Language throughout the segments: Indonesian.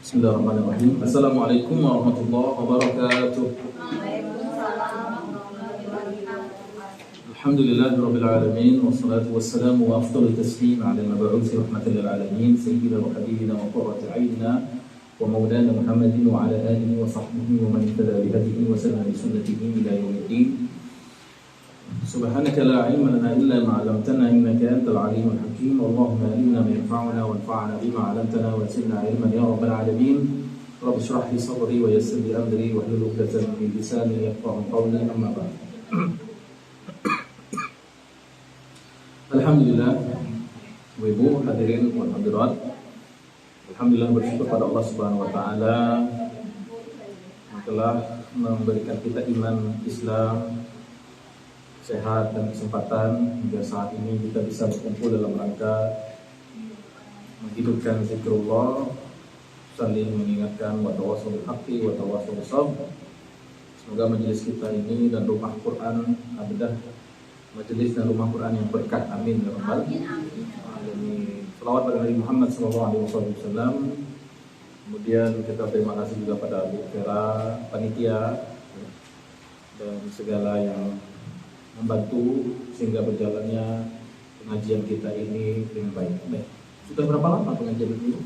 Bismillahirrahmanirrahim. Assalamualaikum warahmatullahi wabarakatuh. Alhamdulillahirabbil alamin wassalatu wassalamu wa afdhalul taslim 'ala al-mab'uts rahmatan lil alamin sayyidina wa habibina wa qurrati 'ainina wa maulana Muhammadin wa 'ala alihi wa sahbihi wa man ihtada bi hadihi wa sanna bi sunnatihi ila yaumiddin. Subhanaka la 'ilma lana illa ma 'allamtana innaka antal 'alimul hakim. Allahumma 'allimna ma yanfa'una wanfa'na bima 'allamtana wa zidna 'ilman ya rabbal 'alamin. Rabbi shrah li sadri wa yassir li amri wahlul 'uqdatam min lisani yafqahu qawli. Amma ba'd. Alhamdulillah, Ibu hadirin wal hadirat. Alhamdulillah, bersyukur pada Allah Subhanahu wa taala yang telah memberikan kita iman Islam, sehat dan kesempatan hingga saat ini kita bisa berkumpul dalam rangka menghidupkan zikrullah, saling mengingatkan wa tawassul bil haqqi wa tawassul bis sabr. Semoga majelis kita ini dan rumah Quran adalah majelis dan rumah Quran yang berkah. Amin ya rabbal alamin. Selawat pada Nabi Muhammad sallallahu alaihi wasallam. Kemudian kita terima kasih juga pada Bu Vera, panitia dan segala yang membantu sehingga berjalannya pengajian kita ini dengan baik. Sudah berapa lama pengajian ini?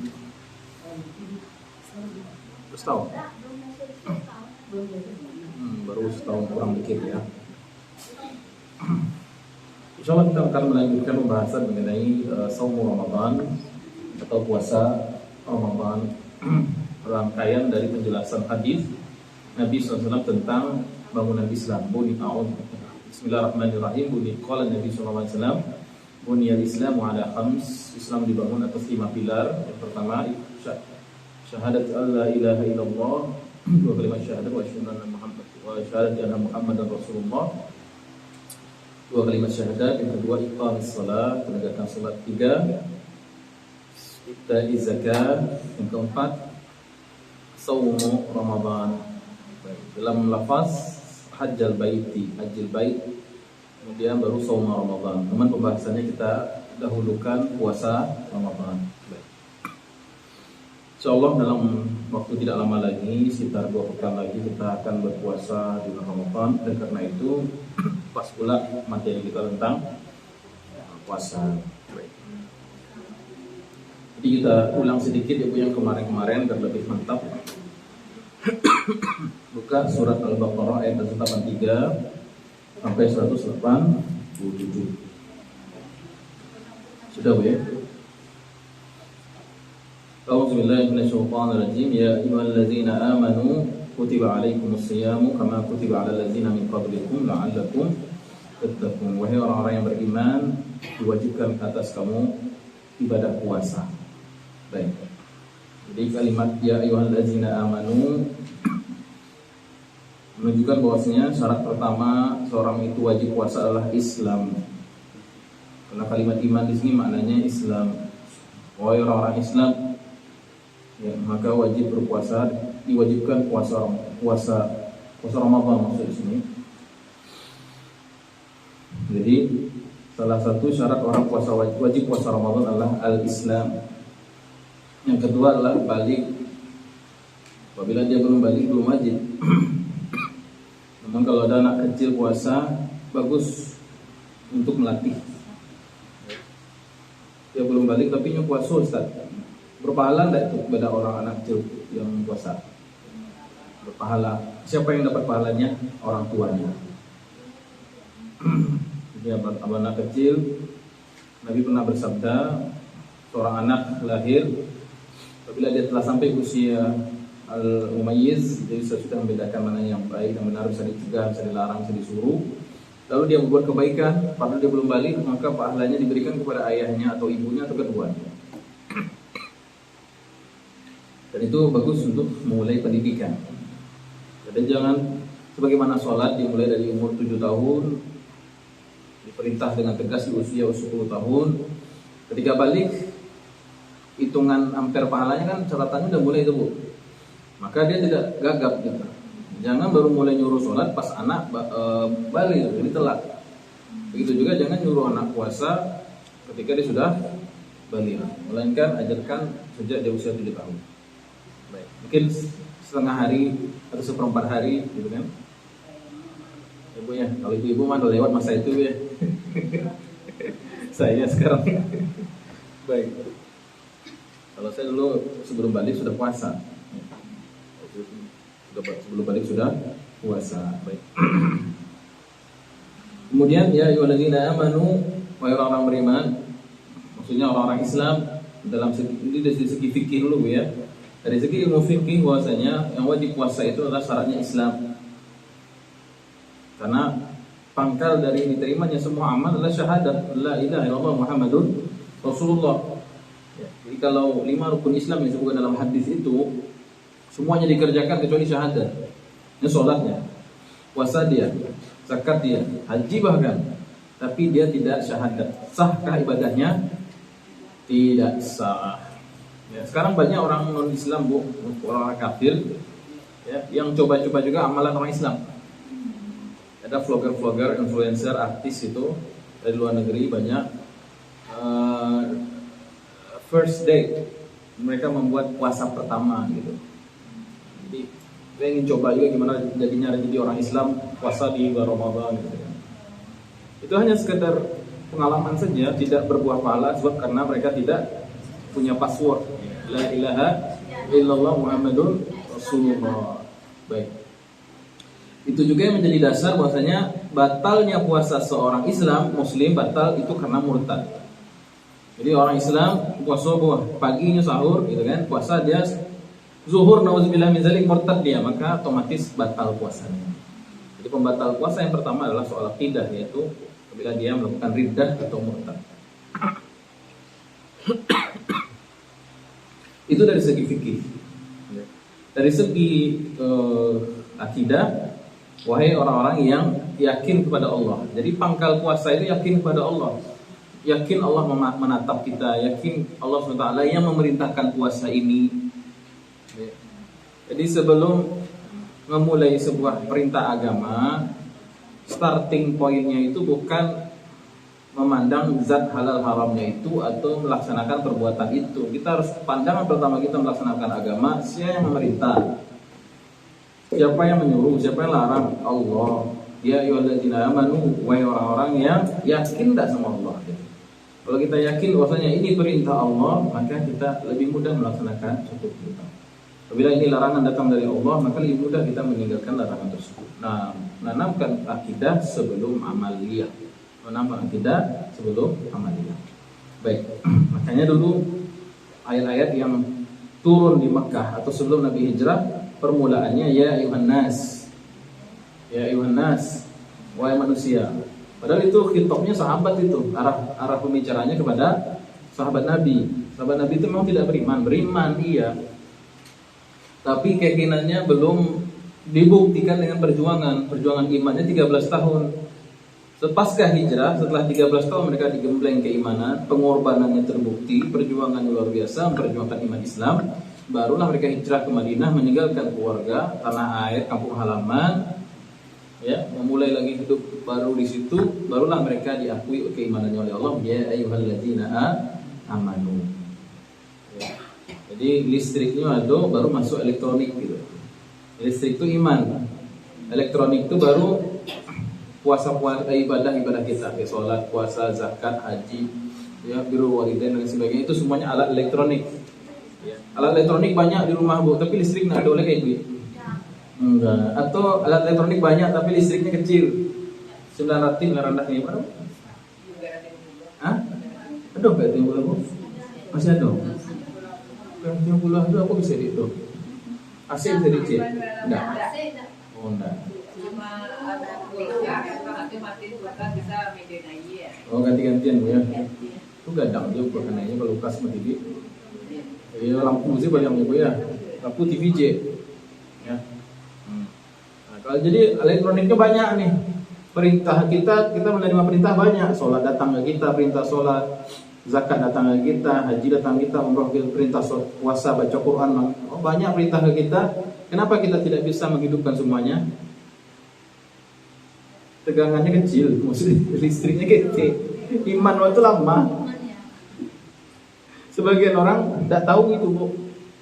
Setahun. Baru setahun kurang dikit ya. Insyaallah kita akan melanjutkan pembahasan mengenai saum Ramadan atau puasa Ramadan. Rangkaian dari penjelasan hadis Nabi SAW tentang bangunan Islam. Bismillahirrahmanirrahim. Qala Nabi sallallahu alaihi wasallam, "Buniyal Islamu ala khams." Islam dibangun atas 5 pilar. Yang pertama, syahadat alla ilaha illallah, dua kalimat syahadat wa syahadat anna Muhammadar Rasulullah, dua kalimat syahadat. Yang kedua, iqamis shalah, penegakan salat. 3, itta'iz zakat. Yang keempat, shaumu Ramadan. Dalam lafaz hajjal baiti, hajjil bait, kemudian baru shaum Ramadan. Teman pembahasannya kita dahulukan puasa Ramadan. Insyaallah dalam waktu tidak lama lagi, sekitar 2 pekan lagi kita akan berpuasa di bulan Ramadan, dan karena itu pas pula materi kita tentang puasa. Jadi kita ulang sedikit Ibu yang kemarin-kemarin agar lebih mantap. Buka surat Al-Baqarah ayat 183 sampai 187. Sudah Bu ya? A'udzubillahi minasyaitonirrajim. Ya ayyuhalladzina amanu kutiba alaikumus syiyamu kama kutiba alal ladzina min qablikum la'allakum tattaqun. Wahai orang-orang yang beriman, diwajibkan atas kamu ibadah puasa. Baik. Jadi kalimat ya ayyuhalladzina amanu menunjukkan bahwasanya syarat pertama seorang itu wajib puasa adalah Islam. Karena kalimat iman di sini maknanya Islam. Wahai orang-orang Islam, ya, maka wajib berpuasa, diwajibkan puasa Ramadan maksud di sini. Jadi salah satu syarat orang puasa wajib puasa Ramadan adalah al-Islam. Yang kedua adalah balik. Apabila dia belum balik, belum wajib. Memang kalau ada anak kecil puasa, bagus untuk melatih. Dia belum balik tapi puasa, Ustaz. Berpahala enggak itu kepada orang anak kecil yang puasa? Berpahala. Siapa yang dapat pahalanya? Orang tuanya. Jadi anak kecil, Nabi pernah bersabda, seorang anak lahir, apabila dia telah sampai usia al-mumayyiz, jadi sudah membedakan mana yang baik dan benar, bisa dicegah, bisa dilarang, bisa disuruh. Lalu dia membuat kebaikan, padahal dia belum balik, maka pahalanya diberikan kepada ayahnya atau ibunya atau keduanya. Dan itu bagus untuk memulai pendidikan. Dan jangan sebagaimana sholat dimulai dari umur 7 tahun, diperintah dengan tegas di usia 10 tahun. Ketika balik, hitungan ampere pahalanya kan catatannya udah mulai itu Bu. Maka dia tidak gagap gitu. Jangan baru mulai nyuruh sholat pas anak balik, jadi telat. Begitu juga jangan nyuruh anak puasa ketika dia sudah balik. Melainkan ajarkan sejak dia usia 7 tahun. Baik. Mungkin setengah hari atau seperempat hari gitu kan. Ibu ya, kalau ibu mah udah lewat masa itu ya. Saya sekarang. Baik. Kalau saya dulu sebelum balik sudah puasa. Sebelum balik sudah puasa. Baik. Kemudian ya ayyuhalladzina amanu, wahai orang-orang beriman, maksudnya orang-orang Islam dalam segi ini dari segi fikih dulu ya. Dari segi ilmu fikih bahwasanya yang wajib puasa itu adalah syaratnya Islam. Karena pangkal dari diterimanya semua amal adalah syahadat la ilaha illallah Muhammadun Rasulullah. Ya, jadi kalau 5 rukun Islam yang disebutkan dalam hadis itu semuanya dikerjakan kecuali syahadat. Ini sholatnya, puasa dia, zakat dia, haji bahkan, tapi dia tidak syahadat. Sahkah ibadahnya? Tidak sah. Ya, sekarang banyak orang non Islam orang kafir, ya, yang coba-coba juga amalan orang Islam. Ada vlogger, influencer, artis itu dari luar negeri banyak. First day mereka membuat puasa pertama gitu. Jadi saya ingin coba juga gimana jadinya jadi orang Islam puasa di bulan Ramadan gitu kan. Itu hanya sekedar pengalaman saja, tidak berbuah pahala sebab karena mereka tidak punya password la ilaha illallah Muhammadun Rasulullah. Baik. Itu juga yang menjadi dasar bahwasanya batalnya puasa seorang Islam muslim batal itu karena murtad. Jadi orang Islam puasa paginya sahur gitu kan, puasa dia zuhur nauzubillah min zalik murtad dia, maka otomatis batal puasanya. Jadi pembatal puasa yang pertama adalah soal aqidah, yaitu apabila dia melakukan riddah atau murtad. Itu dari segi fikih. Dari segi akidah, wahai orang-orang yang yakin kepada Allah. Jadi pangkal puasa itu yakin kepada Allah. Yakin Allah menatap kita, yakin Allah SWT yang memerintahkan puasa ini. Jadi sebelum memulai sebuah perintah agama, starting pointnya itu bukan memandang zat halal haramnya itu atau melaksanakan perbuatan itu. Kita harus pandangan pertama kita melaksanakan agama, siapa yang memerintah, siapa yang menyuruh, siapa yang larang? Allah. Ya ayyuhalladzina amanu, wahai orang-orang yang yakin tidak sama Allah. Kalau kita yakin bahwasanya ini perintah Allah, maka kita lebih mudah melaksanakan suatu perintah. Apabila ini larangan datang dari Allah, maka lebih mudah kita meninggalkan larangan tersebut. Nah, menanamkan akidah sebelum amaliyah. Menanamkan akidah sebelum amaliyah. Baik, makanya dulu ayat-ayat yang turun di Makkah atau sebelum Nabi hijrah, permulaannya ya ayuhan nas. Ya ayuhan nas, wahai manusia. Padahal itu khitabnya sahabat itu, arah pembicaranya kepada sahabat Nabi. Sahabat Nabi itu memang tidak beriman iya. Tapi keyakinannya belum dibuktikan dengan perjuangan imannya 13 tahun. Pasca hijrah, setelah 13 tahun mereka digembleng keimanan, pengorbanannya terbukti, perjuangannya luar biasa, memperjuangkan iman Islam. Barulah mereka hijrah ke Madinah, meninggalkan keluarga, tanah air, kampung halaman, ya, memulai lagi hidup baru di situ. Barulah mereka diakui keimanannya oleh Allah. Ya ayyuhalladzina amanu. Ya. Jadi listriknya ada, baru masuk elektronik gitu. Listrik itu iman, elektronik itu baru puasa ibadah kita, kayak sholat, puasa, zakat, haji, ya, birrul walidain dan sebagainya. Itu semuanya alat elektronik. Ya. Alat elektronik banyak di rumah bu, tapi listrik nggak ada oleh kayak gitu. Enggak. Atau alat elektronik banyak tapi listriknya kecil. 900 rendah ini berapa? Hah? Aduh, kayak 30 masih ada. Yang 30 itu apa bisa dihitung? AC bisa dicek? Enggak. Oh, enggak. Oh, ganti-gantian bu ya. Itu gadang juga kenanya kalau Lukas sama TV. Ya, lampu sih banyak bu ya. Lampu TVJ. Ya. Kalau jadi elektroniknya banyak nih. Perintah kita menerima perintah banyak. Sholat datang ke kita, perintah sholat. Zakat datang ke kita, haji datang ke kita, umrah perintah puasa, baca Quran. Oh, banyak perintah ke kita. Kenapa kita tidak bisa menghidupkan semuanya? Tegangannya kecil, maksudnya listriknya kecil. Iman itu lama. Sebagian orang tidak tahu itu bu.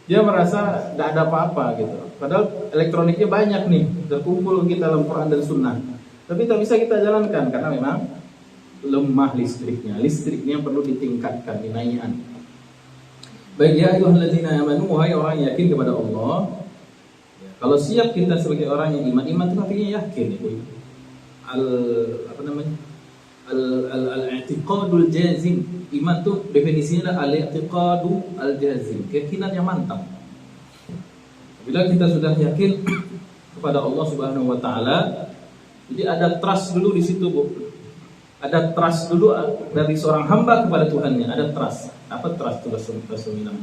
Dia merasa tidak ada apa-apa gitu. Padahal elektroniknya banyak nih, terkumpul kita dalam Quran dan Sunnah. Tapi tak bisa kita jalankan karena memang lemah listriknya. Listriknya perlu ditingkatkan, dinaikkan. Baik ya ayyuhalladzina amanu, wahai orang yang yakin kepada Allah. Kalau siap kita sebagai orang yang iman itu artinya yakin itu. Al-i'tiqadul jazim. Iman itu definisinya adalah al-i'tiqadu al-jazim, keyakinan yang mantap. Bila kita sudah yakin kepada Allah Subhanahu wa taala, jadi ada trust dulu di situ, Bu. Ada trust dulu dari seorang hamba kepada Tuhannya, ada trust. Apa trust itu bahasa Minang?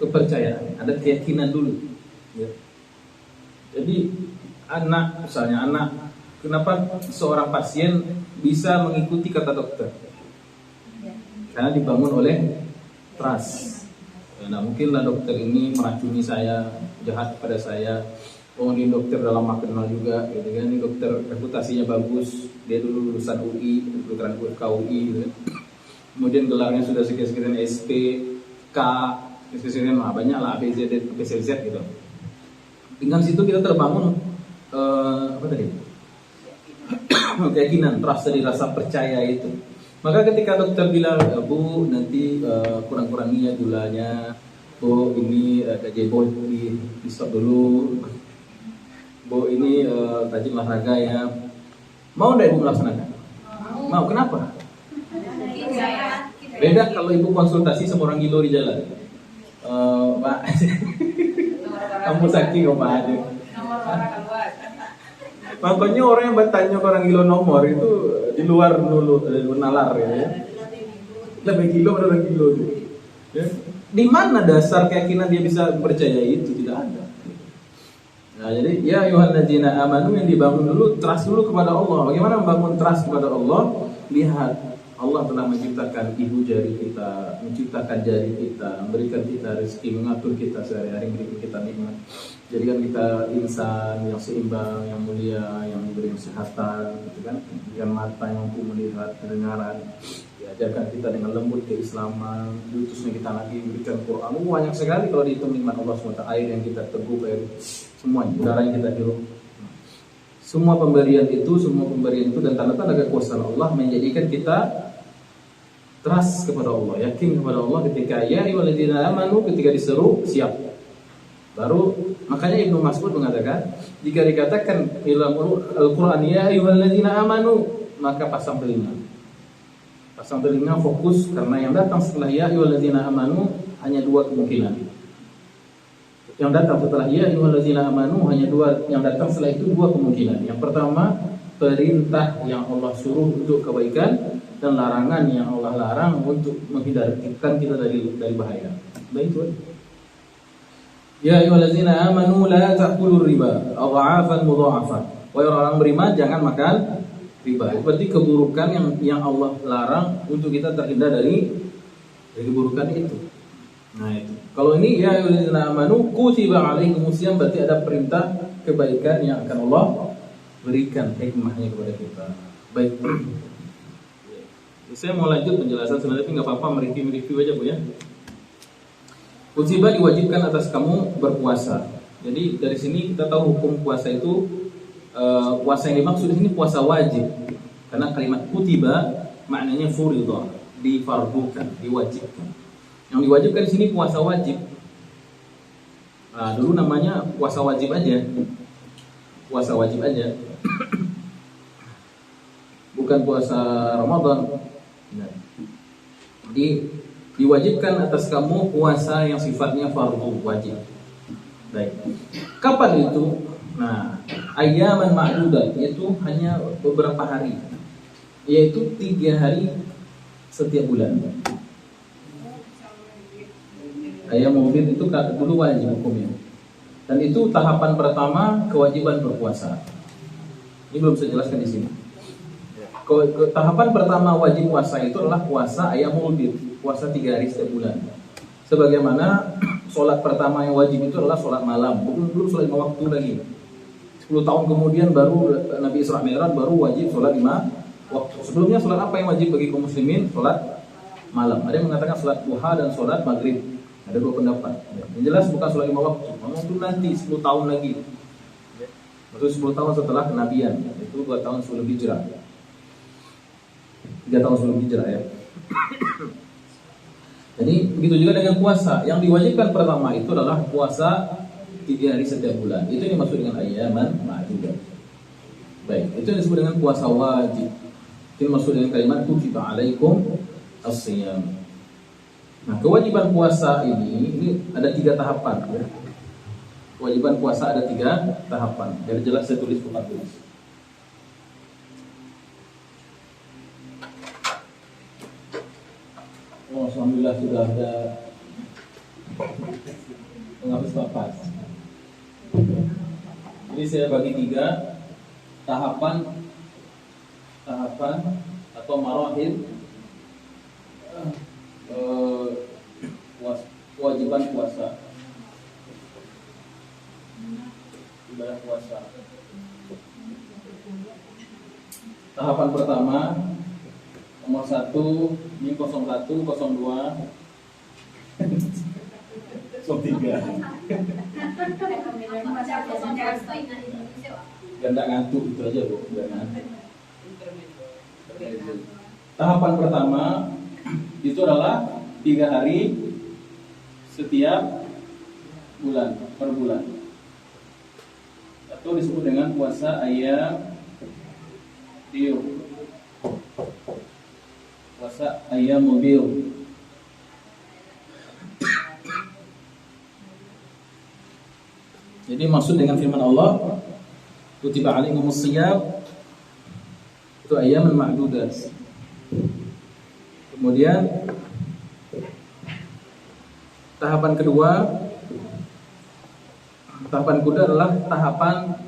Kepercayaan, ada keyakinan dulu. Ya. Jadi misalnya anak, kenapa seorang pasien bisa mengikuti kata dokter? Karena dibangun oleh trust. Nah, mungkinlah dokter ini meracuni saya, jahat pada saya. Oh, ini dokter dalam kenal juga, gitu kan? Ini dokter reputasinya bagus, dia dulu lulusan UI, kedokteran KUI, gitu kan? Kemudian gelarnya sudah sekian-sekian SP, K, sekian banyak lah, ABCD, PCZ gitu. Dengan situ kita terbangun keyakinan, trust dari rasa percaya itu. Maka ketika dokter bilang, Bu, nanti kurang-kurangi ya gulanya, Bu, ini jebol di stop dulu, Bu, ini rajin olahraga ya. Mau nggak Ibu melaksanakan? Mau. Kenapa? Beda kalau Ibu konsultasi sama orang gilo di jalan. Pak, kamu sakit kok Pak Ade. Makanya orang yang bertanya ke orang gilo nomor itu di luar dulu nalar ya. Lebih gilo pada orang gilo itu. Ya. Di mana dasar keyakinan dia bisa percaya itu? Tidak ada. Nah, jadi ya ayyuhalladzina amanu, yang dibangun dulu trust dulu kepada Allah. Bagaimana membangun trust kepada Allah? Lihat, Allah telah menciptakan ibu jari kita, menciptakan jari kita, memberikan kita rezeki, mengatur kita sehari-hari, memberikan kita nikmat. Jadikan kita insan yang seimbang, yang mulia, yang diberi kesehatan, gitu kan? Dengan mata yang mampu melihat, pendengaran. Diajarkan kita dengan lembut keislaman, diutusnya kita lagi memberikan Quran. Banyak sekali kalau dihitung nikmat Allah SWT. Air yang kita teguh, air semuanya, udara yang kita hirup. Semua pemberian itu dan tanda-tanda kekuasaan Allah menjadikan kita trust kepada Allah, yakin kepada Allah ketika ya ayyuhalladzina amanu, ketika diseru siap. Baru makanya Ibnu Mas'ud mengatakan, jika dikatakan dalam Al-Qur'an ya ayyuhalladzina amanu, maka pasang telinga. Pasang telinga, fokus, karena yang datang setelah ya ayyuhalladzina amanu hanya dua kemungkinan. Yang datang setelah ya ayyuhalladzina amanu hanya dua, yang datang setelah itu dua kemungkinan. Yang pertama, perintah yang Allah suruh untuk kebaikan, dan larangan yang Allah larang untuk menghindarkan kita dari bahaya. Baik, tuan. Ya ayyuhalladzina amanu la ta'kulur riba adha'afan mudha'afan. Wahai orang beriman, jangan makan riba. Berarti keburukan yang Allah larang untuk kita terhindar dari keburukan itu. Nah, itu. Kalau ini ya ayyuhalladzina amanu kutiba alaikumusiyam, berarti ada perintah kebaikan yang akan Allah berikan hikmahnya kepada kita. Baik. Saya mau lanjut penjelasan sebenarnya, tapi nggak apa-apa, mereview aja Bu ya. Kutiba, diwajibkan atas kamu berpuasa. Jadi dari sini kita tahu hukum puasa itu, puasa yang dimaksud di sini puasa wajib. Karena kalimat kutiba maknanya furidah, difardukan, diwajibkan. Yang diwajibkan di sini puasa wajib. Nah, dulu namanya puasa wajib aja. Puasa wajib aja. Bukan puasa Ramadan. Jadi diwajibkan atas kamu puasa yang sifatnya fardu, wajib. Baik. Kapan itu? Nah, ayyaman ma'dudat, yaitu hanya beberapa hari. Yaitu 3 hari setiap bulan. Ayyamul bid itu dulu wajib hukumnya. Dan itu tahapan pertama kewajiban berpuasa. Ini belum saya jelaskan di sini. Tahapan pertama wajib puasa itu adalah puasa ayyamul bid, puasa 3 hari setiap bulan. Sebagaimana sholat pertama yang wajib itu adalah sholat malam, belum sholat 5 waktu lagi. 10 tahun kemudian baru Nabi Isra Mi'raj baru wajib sholat 5 waktu. Sebelumnya sholat apa yang wajib bagi kaum muslimin? Sholat malam. Ada yang mengatakan sholat duha dan sholat maghrib. Ada dua pendapat. Yang jelas bukan sholat 5 waktu. Memang itu nanti 10 tahun lagi. Maksudnya 10 tahun setelah kenabian. Itu 2 tahun sebelum hijrah. 3 tahun sebelum hijrah ya. Jadi begitu juga dengan puasa. Yang diwajibkan pertama itu adalah puasa 3 hari setiap bulan. Itu yang dimaksud dengan ayyaman ma'dudat. Baik, itu yang disebut dengan puasa wajib. Itu yang dimaksud dengan kalimat kutiba alaikum as-shiyam. Nah, kewajiban puasa ini ada 3 tahapan ya. Kewajiban puasa ada 3 tahapan. Biar jelas saya tulis bukan tulis. Oh, alhamdulillah sudah ada penghapus papas. Jadi saya bagi 3 tahapan atau marahil kewajiban puasa, ibadah puasa. Tahapan pertama nomor 1 ini 01, 02, 03. Gak ngantuk itu aja Bu, gak ngantuk. Tahapan pertama itu adalah 3 hari setiap bulan, per bulan, atau disebut dengan puasa ayyam biu. Puasa ayyam biu. Jadi maksud dengan firman Allah kutiba alaikumus shiyam itu ayyaman ma'dudat. Kemudian tahapan kedua adalah tahapan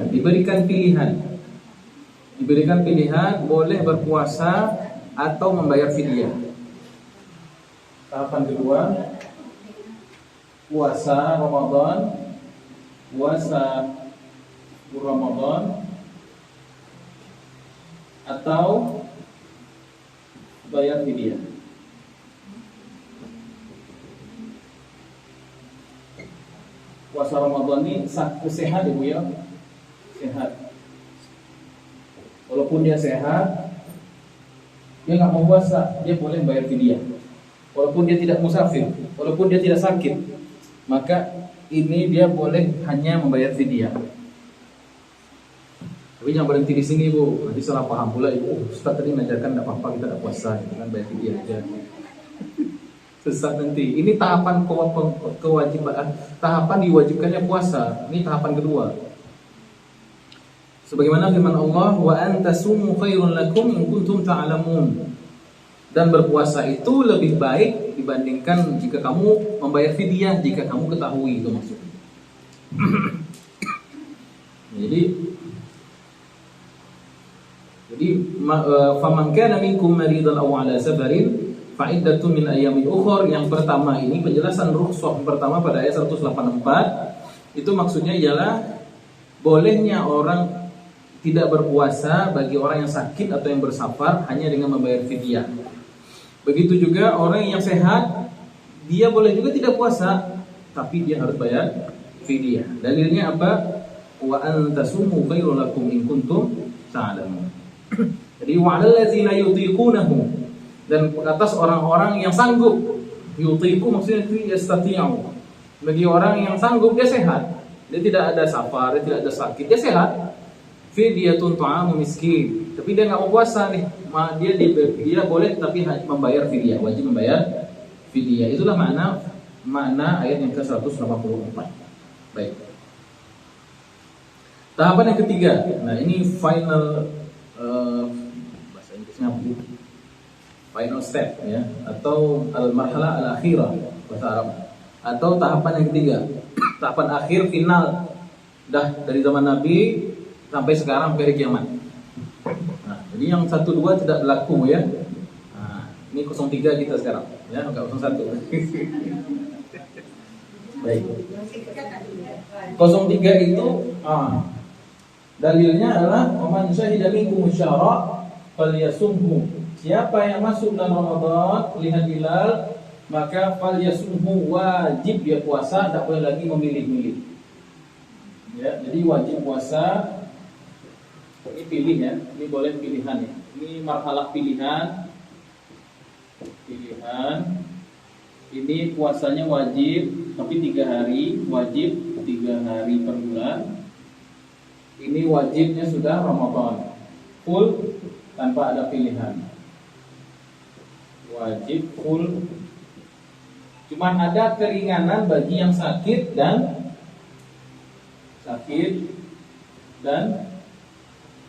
diberikan pilihan boleh berpuasa atau membayar fidyah. Tahapan kedua puasa Ramadan atau bayar fidyah. Puasa Ramadan ini sehat Ibu ya, sehat. Walaupun dia sehat, dia nggak mau puasa, dia boleh bayar fidyah. Walaupun dia tidak musafir, walaupun dia tidak sakit, maka ini dia boleh hanya membayar fidyah. Tapi jangan berhenti di sini Bu, nanti salah paham pula Ibu. Ustaz tadi mengajarkan tidak apa-apa kita tidak puasa, kan bayar fidyah aja. Sesat nanti. Ini tahapan kewajiban, tahapan diwajibkannya puasa. Ini tahapan kedua. Sebagaimana firman Allah, wa antasumu khairun lakum in kuntum ta'lamun. Dan berpuasa itu lebih baik dibandingkan jika kamu membayar fidyah, jika kamu ketahui itu maksudnya. Jadi faman kana minkum maridan aw ala safarin fa iddatun min ayyamin ukhra. Yang pertama ini penjelasan rukhsah pertama pada ayat 184 itu maksudnya ialah bolehnya orang tidak berpuasa bagi orang yang sakit atau yang bersafar hanya dengan membayar fidyah. Begitu juga orang yang sehat, dia boleh juga tidak puasa, tapi dia harus bayar fidyah. Dalilnya apa? Wa antasumu khairul lakum in kuntum ta'lamun. Jadi wa 'alal ladzina yutiqunahu, dan atas orang-orang yang sanggup. Yutiqu maksudnya yastati'u. Bagi orang yang sanggup, dia sehat, dia tidak ada safar, dia tidak ada sakit, dia sehat. Fidyatun ta'amu miskin. Tapi dia nggak mau puasa nih, dia boleh tapi membayar fidyah, wajib membayar fidyah. Itulah makna ayat yang ke-184. Baik. Tahapan yang ketiga. Nah, ini final bahasa Inggrisnya final step ya, atau al-marhalah al-akhirah bahasa Arab. Atau tahapan yang ketiga, tahapan akhir final dah dari zaman Nabi sampai sekarang sampai kiamat. Nah, jadi yang 1, 2 tidak berlaku ya. Nah, ini 03 kita sekarang ya, enggak 01. Baik. 03 itu dalilnya adalah man syahida minkum syahra falyasumhu. Siapa yang masuk bulan Ramadan lihat hilal, maka falyasumhu, wajib dia puasa, tak boleh lagi memilih-milih. Ya, jadi wajib puasa. Ini pilih ya, ini boleh pilihan ya. Ini marhalah pilihan. Ini puasanya wajib, tapi 3 hari, wajib 3 hari per bulan. Ini wajibnya sudah Ramadan, full tanpa ada pilihan. Wajib full. Cuman ada keringanan bagi yang sakit dan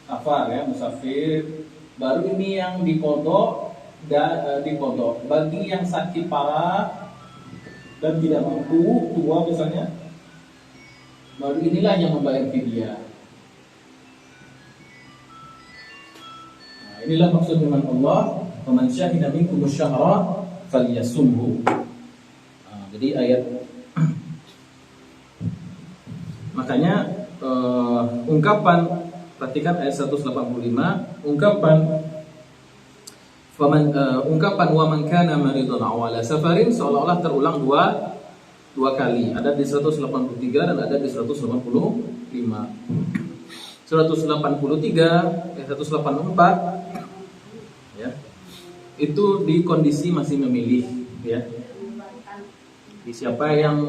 safar ya, musafir. Baru ini yang dikodok dan dikodok. Bagi yang sakit parah dan tidak mampu, tua misalnya, baru inilah yang membayar fidyah. Nah, inilah maksud firman Allah, "Faman syahida minkum asy-syahra falyasumhu." Nah, jadi ayat makanya ungkapan, perhatikan ayat 185, ungkapan wa man kana maridan aw ala safarin seolah-olah terulang dua kali. Ada di 183 dan ada di 185. 183 184 ya. Itu di kondisi masih memilih ya. Di siapa yang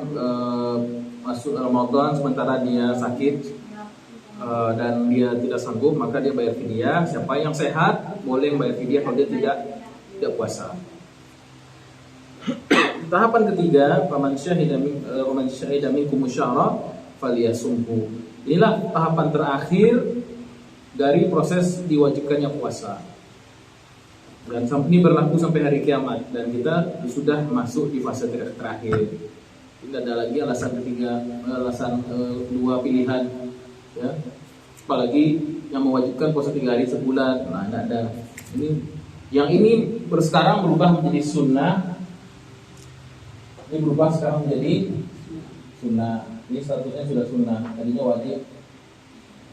masuk Ramadan sementara dia sakit dan dia tidak sanggup, maka dia bayar fidyah. Siapa yang sehat boleh bayar fidyah kalau dia tidak puasa. Tahapan ketiga, faman syahida minkum syahra falyasumhu. Inilah tahapan terakhir dari proses diwajibkannya puasa. Dan ini berlaku sampai hari kiamat, dan kita sudah masuk di fase terakhir. Tidak ada lagi alasan ketiga, alasan dua pilihan ya. Apalagi yang mewajibkan puasa 3 hari sebulan. Nah, tidak ada. Ini sekarang berubah menjadi sunnah. Ini berubah sekarang menjadi sunnah. Ini statusnya sudah sunnah, tadinya wajib.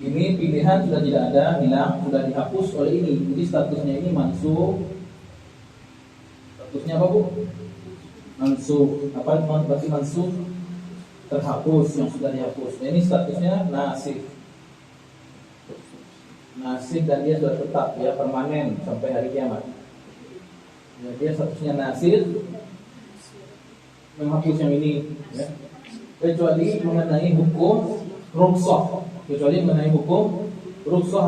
Ini pilihan sudah tidak ada, hilang, sudah dihapus oleh ini. Jadi statusnya ini mansukh. Statusnya apa, Bu? Mansukh. Apa berarti mansukh? Terhapus, yang sudah dihapus. Nah, ini statusnya nasikh. Nasikh, dan dia sudah tetap ya, permanen sampai hari kiamat. Ya, dia statusnya nasikh, menghapus yang ini ya. Kecuali mengenai hukum rukhsah,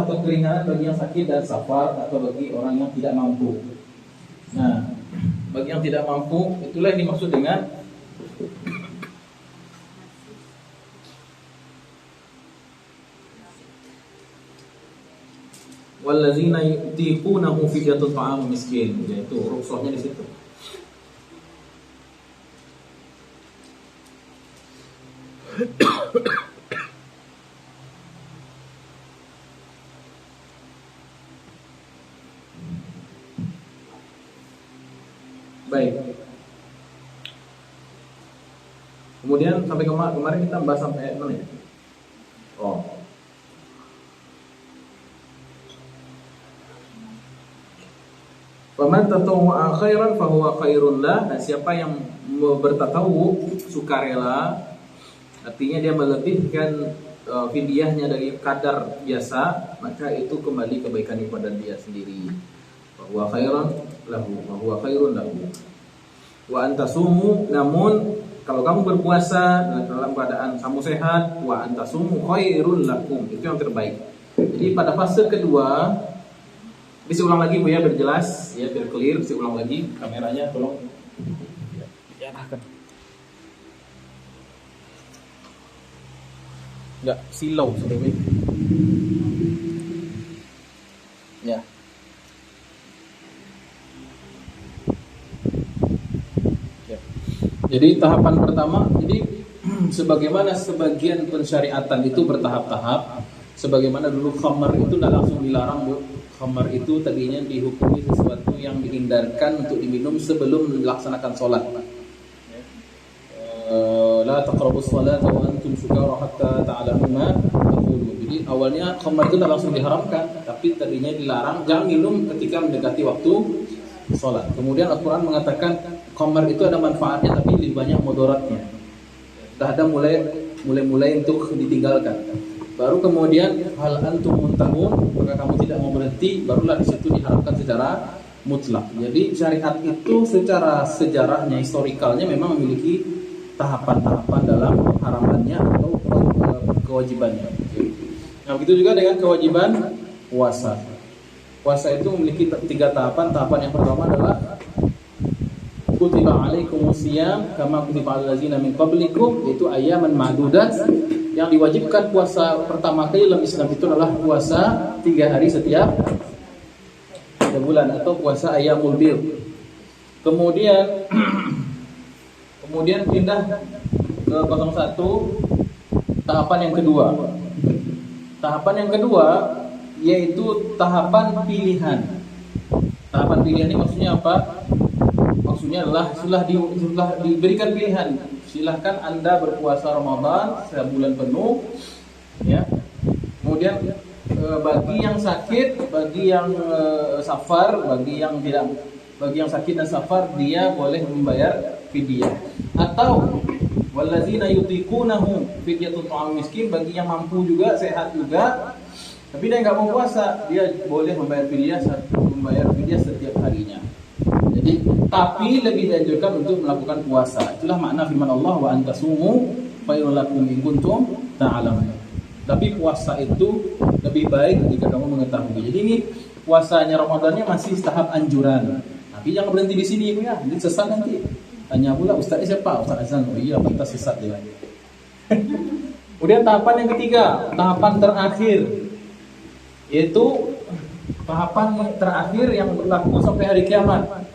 atau keringanan bagi yang sakit dan safar, atau bagi orang yang tidak mampu. Nah, bagi yang tidak mampu, itulah yang dimaksud dengan wallazina yutiqunahu fidyatun ta'am miskin, yaitu rukhsahnya di situ. Baik. Kemudian sampai kemarin kita bahas sampai mana ya? Oh. Faman tatawwa'a khairan fahuwa khairun lah. Dan siapa yang bertatawwu, sukarela, artinya dia melebihkan fidyahnya dari kadar biasa, maka itu kembali kebaikan kepada dia sendiri. Wa khairan lahu, wa huwa khairun lahu. Wa antasumu, namun kalau kamu berpuasa dalam keadaan kamu sehat, wa antasumu khairun lakum, itu yang terbaik. Jadi pada fase kedua, bisa ulang lagi Bu ya, biar jelas ya, biar clear. Bisa ulang lagi, kameranya tolong diarahkan. Enggak silau sebenarnya. Ya. Jadi tahapan pertama, jadi sebagaimana sebagian pensyariatan itu bertahap-tahap, sebagaimana dulu khamar itu tidak langsung dilarang, Bu. Khamar itu tadinya dihukumi sesuatu yang dihindarkan untuk diminum sebelum melaksanakan sholat. wala taqrabus salata wa antum sukara hatta ta'lamu ma taqulun. Jadi awalnya khamar itu tidak langsung diharamkan, tapi tadinya dilarang jangan minum ketika mendekati waktu sholat. Kemudian Al-Quran mengatakan khamar itu ada manfaatnya tapi lebih banyak mudaratnya. Sudah ada mulai untuk ditinggalkan. Baru kemudian hal antum muntahun, maka kamu tidak mau berhenti, barulah di situ diharapkan secara mutlak. Jadi syariat itu secara sejarahnya, historikalnya memang memiliki tahapan-tahapan dalam haramannya atau kewajibannya. Nah, begitu juga dengan kewajiban puasa. Puasa itu memiliki 3 tahapan. Tahapan yang pertama adalah kutiba alaikumusiyam kama kutiba alal ladzina min qablikum, yaitu ayyaman ma'dudat. Yang diwajibkan puasa pertama kali dalam Islam itu adalah puasa 3 hari setiap 3 bulan atau puasa ayyamul bid. Kemudian pindah ke 01, tahapan yang kedua. Tahapan yang kedua yaitu tahapan pilihan. Tahapan pilihan ini maksudnya apa? Maksudnya adalah setelah diberikan pilihan, silahkan Anda berpuasa Ramadan sebulan penuh, ya. Kemudian bagi yang sakit, bagi yang safar, bagi yang sakit dan safar, dia boleh membayar fidyah. Atau wallazina yutiqunahu fidyatun ta'am miskin, bagi yang mampu juga, sehat juga, tapi dia nggak mau puasa, dia boleh membayar fidyah setiap harinya. Jadi, tapi lebih dianjurkan untuk melakukan puasa. Itulah makna firman Allah, wa antasumu khairul lakum in kuntum ta'lamun. Tapi puasa itu lebih baik jika kamu mengetahui. Jadi ini puasanya Ramadannya masih tahap anjuran. Tapi jangan berhenti di sini ya, nanti sesat nanti. Tanya pula ustaznya siapa? Ustaz Azan. Oh iya, kita sesat dia. Kemudian tahapan yang ketiga, tahapan terakhir, yaitu tahapan terakhir yang berlaku sampai hari kiamat.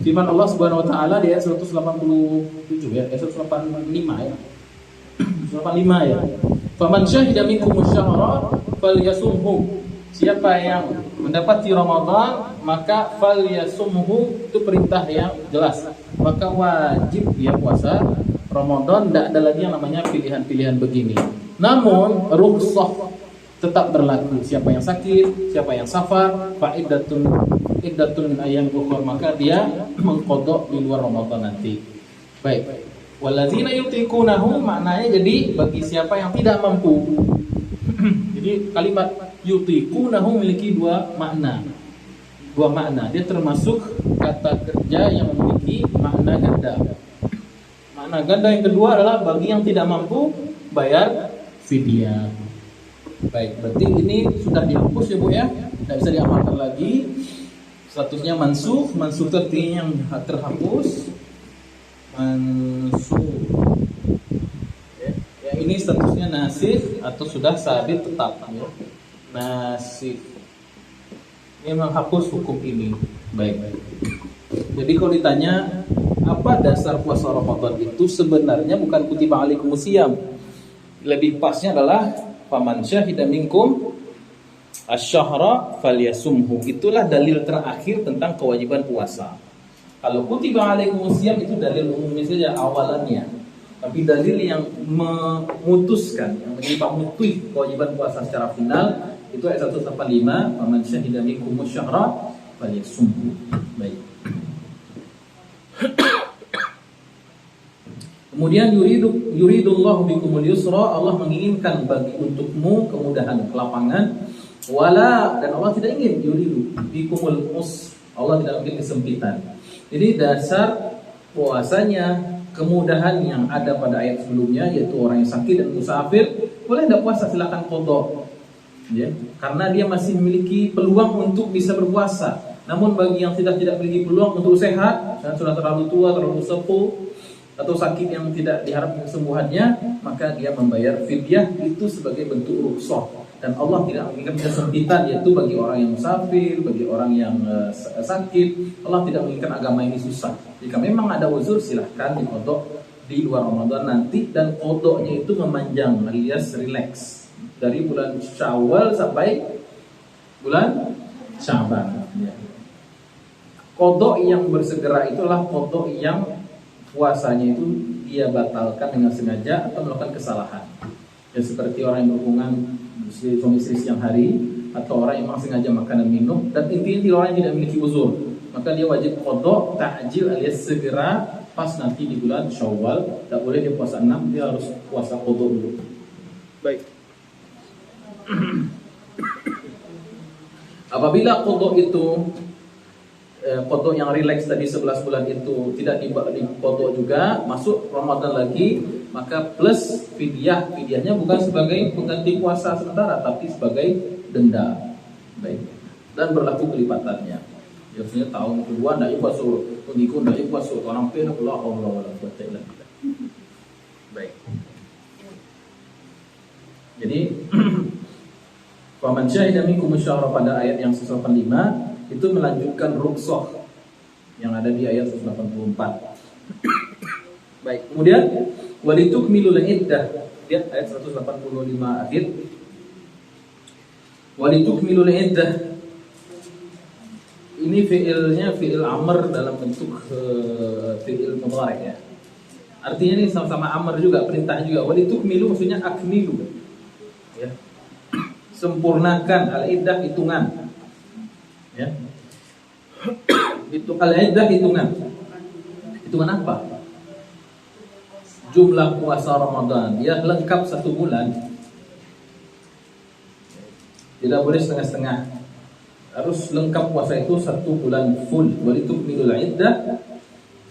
Firman Allah Subhanahu wa taala di ayat 187 ya, ayat 185 ya. 185 ya. Faman syahida minkumus syahra falyasumhu. Siapa yang mendapati Ramadan maka falyasumhu, itu perintah yang jelas. Maka wajib dia puasa Ramadan, tidak ada lagi yang namanya pilihan-pilihan begini. Namun rukhsah tetap berlaku. Siapa yang sakit, siapa yang safar, iddatun min ayyam ukhra, maka dia mengqadha di luar Ramadan nanti. Baik. Walladzina yutiqunahu, maknanya jadi bagi siapa yang tidak mampu. Jadi kalimat yutiqunahu memiliki dua makna. Dia termasuk kata kerja yang memiliki makna ganda. Makna ganda yang kedua adalah bagi yang tidak mampu bayar fidyah. Baik, berarti ini sudah dihapus ya Bu ya, tidak bisa diamalkan lagi. Statusnya mansukh itu artinya yang terhapus. Mansukh. Ya, ini statusnya nasikh atau sudah sabit tetap ya. Nasikh. Ini menghapus hukum ini. Baik. Jadi kalau ditanya apa dasar puasa Ramadan itu, sebenarnya bukan kutiba alaikumusiyam. Lebih pasnya adalah faman syahida minkum asy-syahra falyasumhu. Itulah dalil terakhir tentang kewajiban puasa. Kalau kutiba alaikumusiyam itu dalil umumnya saja awalannya. Tapi dalil yang memutuskan, yang menjadi pamutih kewajiban puasa secara final itu ayat 185, faman syahida minkum asy-syahra falyasumhu. Baik. Kemudian yuridullahu bikumul yusra, Allah menginginkan bagi untukmu kemudahan, kelapangan. Wala, dan Allah tidak ingin yuridu bikumul us, Allah tidak ingin kesempitan. Jadi dasar puasanya kemudahan yang ada pada ayat sebelumnya, yaitu orang yang sakit dan musafir boleh tidak puasa, silakan qadha. Ya, karena dia masih memiliki peluang untuk bisa berpuasa. Namun bagi yang tidak memiliki peluang untuk sehat, dan sudah terlalu tua, terlalu sepuh, atau sakit yang tidak diharapkan kesembuhannya, maka dia membayar fidyah itu sebagai bentuk rukhsah. Dan Allah tidak menginginkan kesempitan, yaitu bagi orang yang musafir, bagi orang yang sakit. Allah tidak menginginkan agama ini susah. Jika memang ada uzur, silahkan diqadha di luar Ramadan nanti, dan qadhanya itu memanjang alias relax dari bulan Syawal sampai bulan Sya'ban. Qadha yang bersegera itulah qadha yang puasanya itu dia batalkan dengan sengaja atau melakukan kesalahan. Ya seperti orang yang berhubungan suami istri siang hari, atau orang yang memang sengaja makan dan minum, dan intinya orang yang tidak memiliki uzur, maka dia wajib qada ta'jil alias segera pas nanti di bulan Syawal. Tak boleh dia puasa 6, dia harus puasa qada dulu. Baik. Apabila qada itu qada yang relax tadi 11 bulan itu tidak diqada juga, masuk Ramadan lagi, maka plus fidyahnya bukan sebagai pengganti puasa sementara, tapi sebagai denda. Baik. Dan berlaku kelipatannya. Biasanya tahun kedua ndak puasa, minggu ndak puasa, orang pun Allah wala quwwata illa billah. Baik. Jadi faman syahida minkum syahra pada ayat yang 185 itu melanjutkan rukhsah yang ada di ayat 184. Baik, kemudian walitukmilul iddah, lihat ayat 185 akhir. Walitukmilul iddah, ini fiilnya fiil amr dalam bentuk fiil mudhari' ya. Artinya ini sama-sama amr juga, perintah juga. Walitukmilu maksudnya akmilu. Ya. Sempurnakan al-iddah hitungan. Ya. Itu al-iddah hitungan. Hitungan apa? Jumlah puasa Ramadan. Dia lengkap 1 bulan. Tidak boleh setengah-setengah. Harus lengkap puasa itu 1 bulan full. Walitukmilul iddah.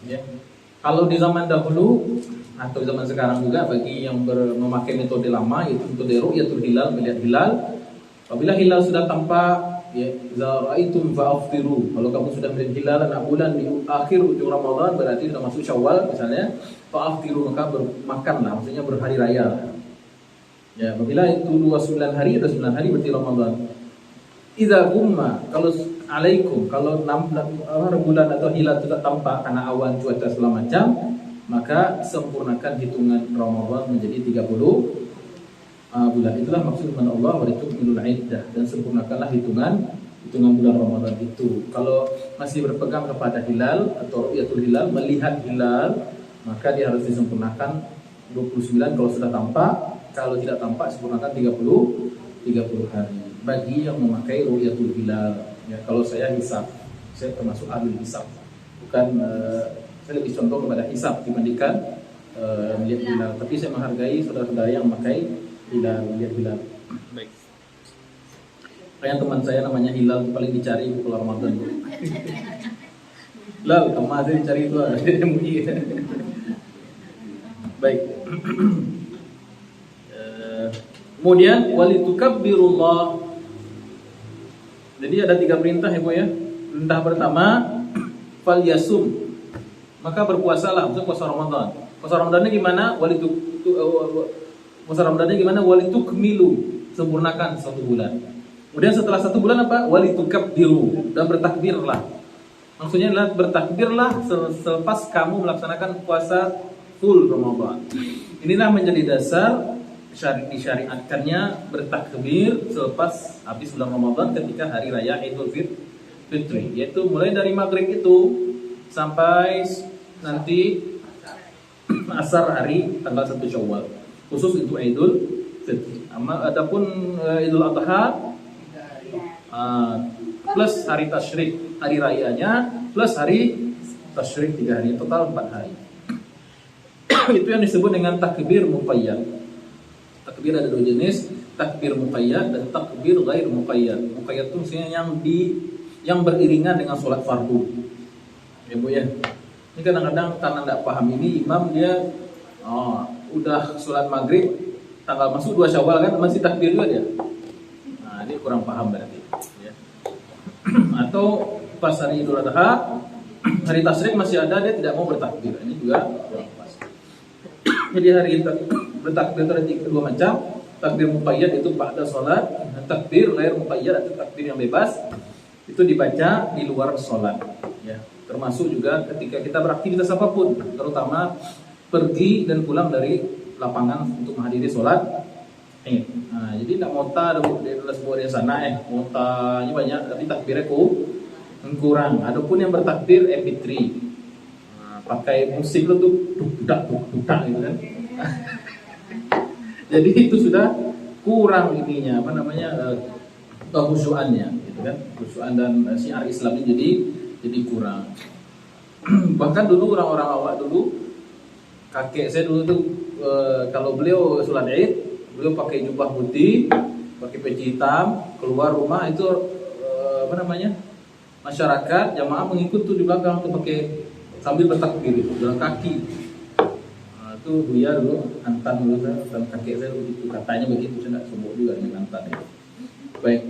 Ya. Kalau di zaman dahulu atau zaman sekarang juga, bagi yang memakai metode lama, yaitu metode ru'yatul hilal, melihat hilal. Apabila hilal sudah tampak, ya, idza ra'aitum fa'aftiru. Kalau kamu sudah melihat hilal anak bulan di akhir ujung Ramadan, berarti sudah masuk Syawal misalnya, fa'aftiru, maka bermakanlah, maksudnya berhari raya. Ya, apabila itu 29 hari, ada 9 hari berarti Ramadan. Idza gumma, kalau alaikum, kalau bulan atau hilal tidak tampak karena awan, cuaca segala macam, maka sempurnakan hitungan Ramadan menjadi 30 bulan. Itulah maksud firman Allah walitukmilul iddah, dan sempurnakanlah hitungan bulan Ramadan itu. Kalau masih berpegang kepada hilal atau ru'yatul hilal, melihat hilal, maka dia harus disempurnakan 29 kalau sudah tampak. Kalau tidak tampak, sempurnakan 30 hari. Bagi yang memakai ru'yatul hilal, ya, kalau saya hisab, saya termasuk ahli hisab. Bukan saya lebih contoh kepada hisab dibandingkan melihat hilal. Tapi saya menghargai saudara-saudara yang memakai hilal, melihat hilal. Baik. Kayak teman saya namanya Hilal, paling dicari di bulan Ramadan. Lal, kamu ada dicari itu MUI. Baik. Kemudian walitukabbirullah. Jadi ada 3 perintah ya Bu ya. Perintah pertama, falyasum, maka berpuasalah, maksudnya puasa Ramadan. Puasa Ramadannya gimana? Puasa Ramadannya gimana? Walitukmilu, sempurnakan 1 bulan. Kemudian setelah 1 bulan apa? Walitukabbiru, dan bertakbirlah. Maksudnya adalah bertakbirlah selepas kamu melaksanakan puasa full Ramadan. Inilah menjadi dasar disyariatkannya bertakbir selepas habis bulan Ramadan ketika hari raya Idul Fitri, yaitu mulai dari maghrib itu sampai nanti asar hari tanggal 1 Syawal. Khusus itu Idul Fitri. Adapun Idul Adha plus hari tasyrik, hari rayanya plus hari tasyrik 3 hari, total 4 hari. Itu yang disebut dengan takbir muqayyad. Takbir ada 2 jenis, takbir muqayyad dan takbir ghair muqayyad. Muqayyad itu maksudnya yang beriringan dengan sholat fardu. Ya Bu ya. Ini kadang-kadang karena tidak paham ini, imam dia udah sholat maghrib tanggal masuk 2 Syawal kan masih takbir juga dia. Nah, ini kurang paham berarti ya. Atau pas hari Idul Adha, hari tasyrik masih ada, dia tidak mau bertakbir. Ini juga kurang pas. Jadi hari bertakbir itu ada 2 macam. Takbir muqayyad itu pada sholat, takbir ghair muqayyad atau takbir yang bebas itu dibaca di luar sholat ya. Termasuk juga ketika kita beraktivitas apapun, terutama pergi dan pulang dari lapangan untuk menghadiri sholat. Nah, jadi tidak mota ada sebuah di sana motanya banyak, tapi takbirnya kurang. Adapun yang bertakbir fitri, pakai musik lu tuh dudak gitu kan. Jadi itu sudah kurang ininya apa namanya kehusuannya gitu kan, kehusuan dan syiar Islamnya jadi kurang. Bahkan dulu orang-orang awak dulu, kakek saya dulu tuh kalau beliau sholat Id, beliau pakai jubah putih, pakai peci hitam, keluar rumah itu apa namanya, masyarakat jamaah mengikut tuh di belakang tuh pakai sambil bertakbir itu jalan kaki. Nah, itu dia dulu antan dulu dan kakek saya dulu itu katanya begitu, saya nggak sebut juga dengan antan itu. Baik,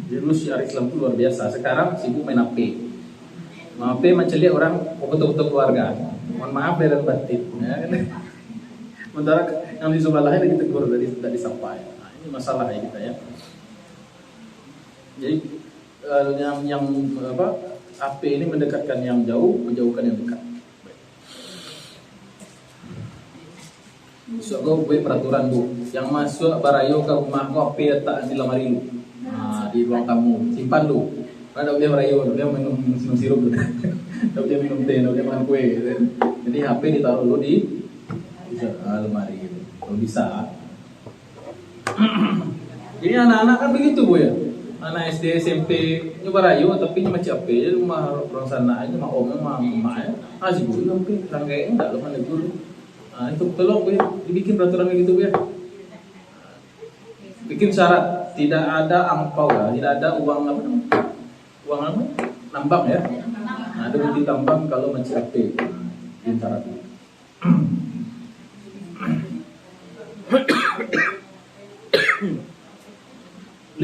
jadi dulu syiar Islam itu luar biasa. Sekarang sibuk main HP. HP mencelik orang foto-foto keluarga. Mohon maaf dari batin. Ya, kan? Sementara yang di sebelahnya ditegur tidak disapa. Nah, ini masalah ya kita ya. Jadi yang apa? HP ini mendekatkan yang jauh, menjauhkan yang dekat. So, gue buat peraturan bu, yang masuk barayo ke rumah gue HP tak di lemari lu, nah, di ruang tamu simpan lu. Kalau dia barayo, dia minum sirup, dia minum teh, dia makan kue. Jadi HP ditaruh lu di lemari gitu, kalau bisa. Jadi anak-anak kan begitu bu ya. Anak SD, SMP, nyoba rayu tapi cuma capek, jadi rumah orang sana aja, sama om, sama emak ya. Si guru tapi rangkainya enggak lepas dari guru. Nah itu tolong bu ya, dibikin peraturan kayak gitu bu ya. Bikin syarat, tidak ada angpau ya, tidak ada uang apa namanya? Uang apa? Nambang ya. Nah ada bukti tambang kalau mencapai, bikin syarat.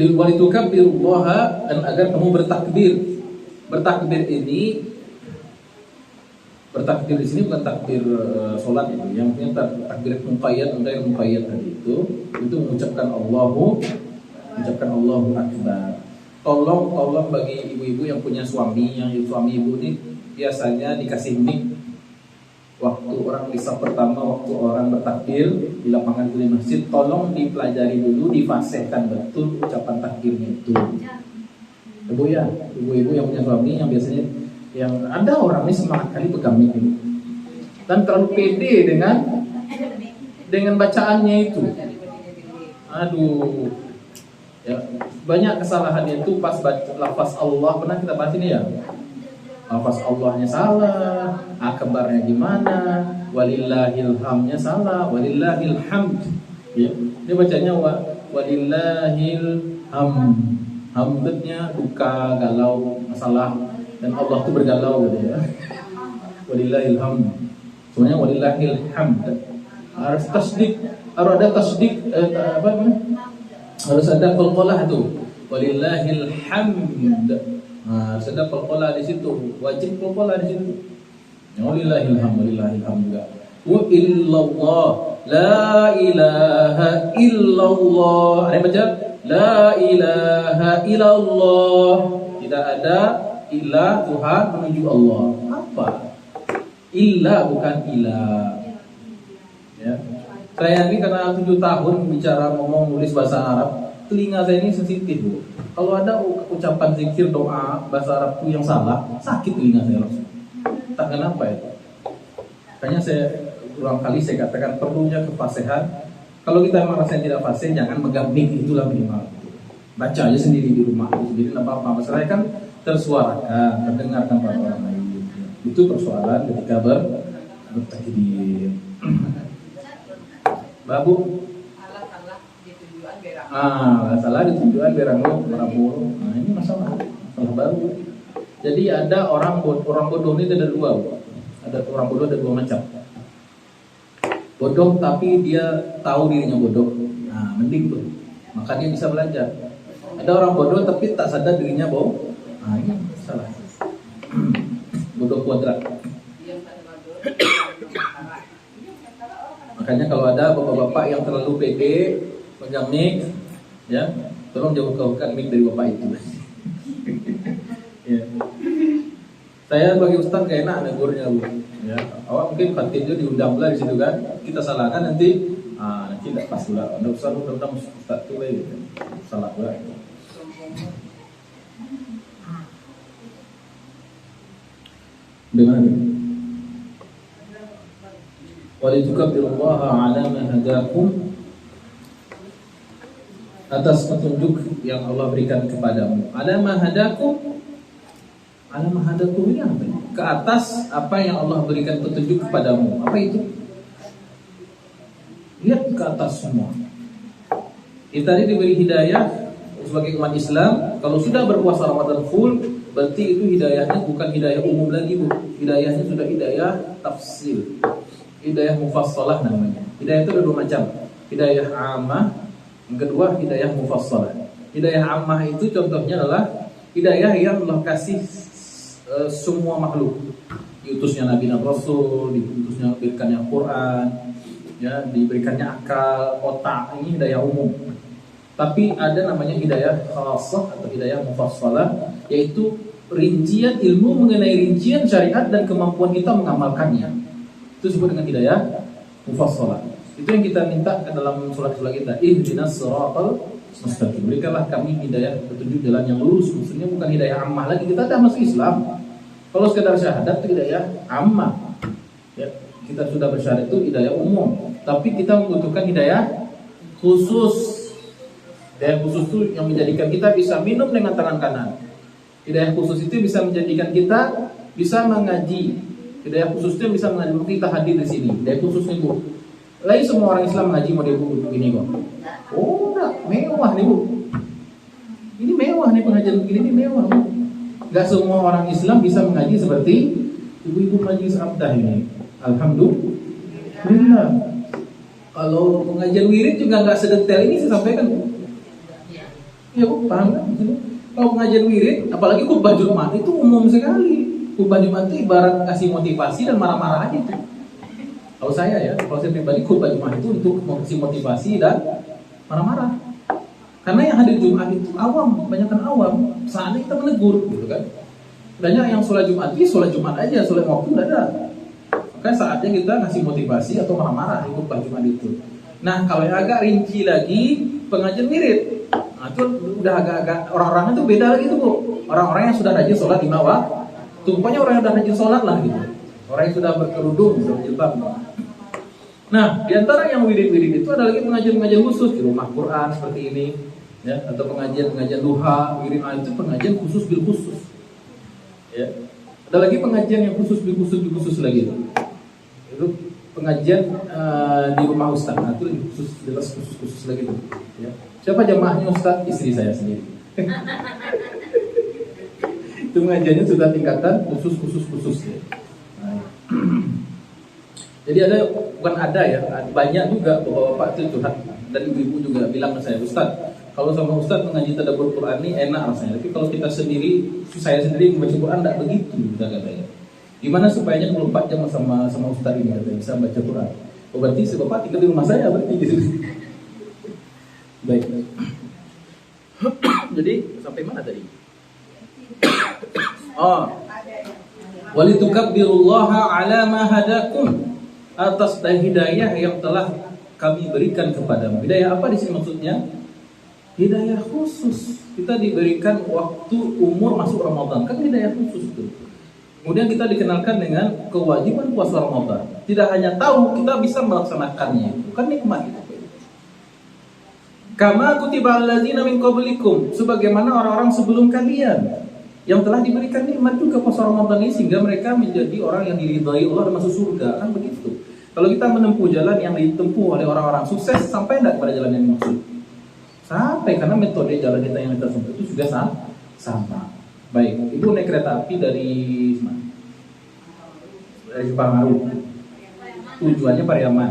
Walitukabbirullaha, dan agar kamu bertakbir. Bertakbir ini, bertakbir di sini bukan takbir sholat itu. Yang punya takbir muqayyad dan muqayyad tadi itu mengucapkan Allahu Akbar. Tolong bagi ibu-ibu yang punya suami, yang suami ibu ini biasanya dikasih mic waktu orang isya pertama, waktu orang bertakbir di lapangan di masjid, tolong dipelajari dulu, difasihkan betul ucapan takbirnya itu. Ibu ya, ibu-ibu yang punya suami, yang biasanya yang ada orang ini semangat kali pegang mic ini dan terlalu pede dengan bacaannya itu. Aduh, ya banyak kesalahannya itu pas baca lafaz Allah. Pernah kita bahas ini ya. Lafaz Allahnya salah, akbarnya gimana, walillahil hamdnya salah, walillahil hamd. Ya, dia bacanya walillahil hamd. Hamdnya duka, galau, masalah, dan Allah itu bergalau gitu ya. Walillahil hamd. Sebenarnya walillahil hamd. Harus tasdik, harus ada tasdik apa namanya? Harus ada qalqalah tuh. Walillahil hamd. Nah, sedang qalqalah di situ, wajib qalqalah di situ. Walillahil hamd juga. Wa illallah, la ilaha illallah. Ada baca? La ilaha illallah. Tidak ada ilah Tuhan menuju Allah. Apa? Ilah bukan ilah. Ya. Saya ini karena 7 tahun bicara, ngomong, nulis bahasa Arab, telinga saya ini sensitif bu. Kalau ada ucapan zikir, doa bahasa Arab itu yang salah, sakit telinga saya langsung. Tak kenapa itu. Makanya saya ulang kali saya katakan perlunya kefasihan. Kalau kita merasa tidak fasih, jangan megang mic, itulah minimal. Baca aja sendiri di rumah, sendiri tidak apa-apa. Masalahnya kan tersuarakan, terdengarkan pada orang lain. Itu persoalan ketika bertakbir. Babu. Salah di tujuan berangkat Prabowo. Nah ini masalah baru. Jadi ada orang bodoh ini ada dua. Ada orang bodoh ada dua macam. Bodoh tapi dia tahu dirinya bodoh. Nah mending tuh, maka dia bisa belajar. Ada orang bodoh tapi tak sadar dirinya bodoh. Nah ini salah. Bodoh kuadrat. Makanya kalau ada bapak-bapak yang terlalu pede pegang mic, ya, tolong jauhkan mic dari bapak itu. Ya. Saya sebagai ustaz gak enak negurnya bu. Ya, awak mungkin khatib itu diundang pula di situ kan, kita salahkan nanti tidak pas pula. Anda ustaz itu salah pula. Dengan Walitukabbirullaha ala ma hadakum, atas petunjuk yang Allah berikan kepadamu. Ala ma hadakum, ala ma hadakum ini apa? Ke atas apa yang Allah berikan petunjuk kepadamu. Apa itu? Lihat ke atas semua. Kita tadi diberi hidayah sebagai umat Islam. Kalau sudah berpuasa Ramadan full, berarti itu hidayahnya bukan hidayah umum lagi, Bu. Hidayahnya sudah hidayah tafsir, hidayah mufassalah namanya. Hidayah itu ada dua macam. Hidayah ammah, yang kedua hidayah mufassalah. Hidayah ammah itu contohnya adalah hidayah yang Allah kasih semua makhluk. Diutusnya Nabi dan Rasul, diutusnya diberikannya Quran, ya, diberikannya akal, otak. Ini hidayah umum. Tapi ada namanya hidayah khassah atau hidayah mufassalah, yaitu rincian ilmu mengenai rincian syariat dan kemampuan kita mengamalkannya. Itu disebut dengan hidayah mufassalah. Itu yang kita minta ke dalam surat-surat kita. Ihdinas siratal mustaqim. Berikanlah kami hidayah petunjuk jalan yang lurus. Maksudnya bukan hidayah ammah lagi. Kita dah masuk Islam. Kalau sekedar syahadat itu hidayah ammah. Ya, kita sudah bersyahadat itu hidayah umum. Tapi kita membutuhkan hidayah khusus. Hidayah khusus itu yang menjadikan kita bisa minum dengan tangan kanan. Hidayah khusus itu bisa menjadikan kita bisa mengaji. Hidayah khusus itu bisa menjadikan kita hadir di sini. Hidayah khususnya, Bu. Lain semua orang Islam ngaji model buku begini kok. Oh, enggak, mewah nih, Bu. Ini mewah nih, pengajian begini nih mewah, Bu. Enggak semua orang Islam bisa mengaji seperti ibu-ibu majelis Abdah ini. Alhamdulillah. Kalau pengajian wirid juga enggak sedetail ini saya sampaikan, Bu. Iya, Bu, paham kan? Kalau pengajian wirid, apalagi khutbah Jumat itu umum sekali. Khutbah Jumat itu ibarat kasih motivasi dan marah-marah aja tuh. Kalau saya pribadi khutbah Jumat itu untuk kasih motivasi dan marah-marah. Karena yang hadir Jumat itu awam, kebanyakan awam. Saatnya kita menegur, gitu kan. Banyak yang sholat Jumat itu sholat Jumat aja, sholat waktu tidak ada. Maka saatnya kita ngasih motivasi atau marah-marah di khutbah Jumat itu. Nah, kalau yang agak rinci lagi, pengajian wirid. Nah, itu udah agak-agak orang-orangnya tuh beda lagi tuh, Bu. Orang-orang yang sudah rajin sholat 5 waktu. Tuh, pokoknya orang yang sudah rajin sholat lah gitu. Orang yang sudah berkerudung, sudah berjilbab. Nah, di antara yang wirid-wirid itu ada lagi pengajian-pengajian khusus di rumah Quran seperti ini, ya, atau pengajian-pengajian duha, wirid itu pengajian khusus bil khusus. Ya. Ada lagi pengajian yang khusus bil khusus lagi itu. Itu pengajian di rumah Ustaz. Nah, itu khusus jelas khusus lagi tuh, ya. Siapa jamaahnya Ustaz? Istri saya sendiri. Itu pengajiannya sudah tingkatan khusus ya. Nah, jadi bukan ada ya, banyak juga bapak-bapak itu curhat dan ibu-ibu juga bilang ke saya, Ustaz, kalau sama Ustaz mengaji tadabbur Quran ini enak rasanya, tapi kalau kita sendiri, saya sendiri membaca Quran tidak begitu, katanya. Gimana supaya 24 jam sama Ustaz ini katanya bisa baca Quran? Oh, berarti si bapak tinggal di rumah saya berarti gitu. Baik. Jadi sampai mana tadi? Walitukabbirullaha ala ma hadakum, atas hidayah yang telah kami berikan kepadamu. Hidayah apa di sini maksudnya? Hidayah khusus. Kita diberikan waktu umur masuk Ramadan, kan hidayah khusus itu. Kemudian kita dikenalkan dengan kewajiban puasa Ramadan. Tidak hanya tahu, kita bisa melaksanakannya. Bukan nikmat itu. Kama kutiba alladzina min qablikum, sebagaimana orang-orang sebelum kalian yang telah diberikan nikmat juga puasa Ramadan ini sehingga mereka menjadi orang yang diridhai Allah dan masuk surga, kan begitu. Kalau kita menempuh jalan yang ditempuh oleh orang-orang sukses, sampai tidak kepada jalan yang dimaksud? Sampai, karena metode jalan kita yang kita tempuh itu juga sama. Baik, ibu naik kereta api dari Pangaru, tujuannya Pariaman.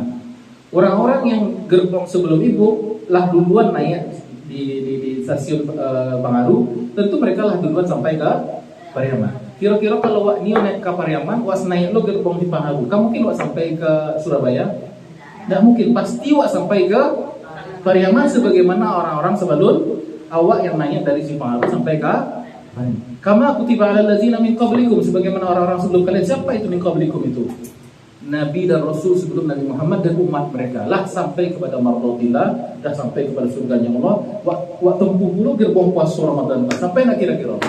Orang-orang yang gerbong sebelum ibu lah duluan naik di stasiun Pangaru, tentu mereka lah duluan sampai ke Pariaman. Kira-kira kalau wak Nio naik ke Pariaman, was naik lo gerbong di Pangaru, kamu mungkin wak sampai ke Surabaya? Tidak mungkin, pasti wak sampai ke Pariaman sebagaimana orang-orang sebelum awak yang naik dari si Pangaru sampai ke Pariaman. Kama kutiba alal ladzina min qablikum, sebagaimana orang-orang sebelum kalian. Siapa itu min qablikum itu? Nabi dan Rasul sebelum Nabi Muhammad dan umat mereka lah sampai kepada mardatillah, dah sampai kepada surganya Allah. Wa tempuh dulu gerbong puasa Ramadan, sampai nak kira-kira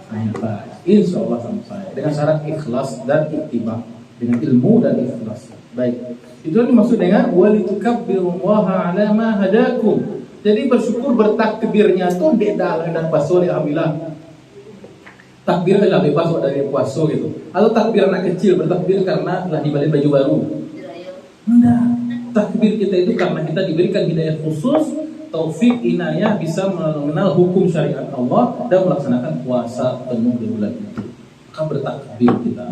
sampai, insya Allah sampai dengan syarat ikhlas dan ittiba. dengan ilmu dan ikhlas. Baik. Itu yang dimaksud dengan walitukabbirullaha ala ma hadakum. Jadi bersyukur bertakbirnya tuh beda dengan puasa alhamdulillah. Takbir adalah bebas dari puasa gitu. Atau takbir anak kecil bertakbir karena telah dibeli baju baru. Enggak. Takbir kita itu karena kita diberikan hidayah khusus, taufik inayah bisa mengenal hukum syariat Allah dan melaksanakan puasa penuh di bulan itu. Maka bertakbir kita.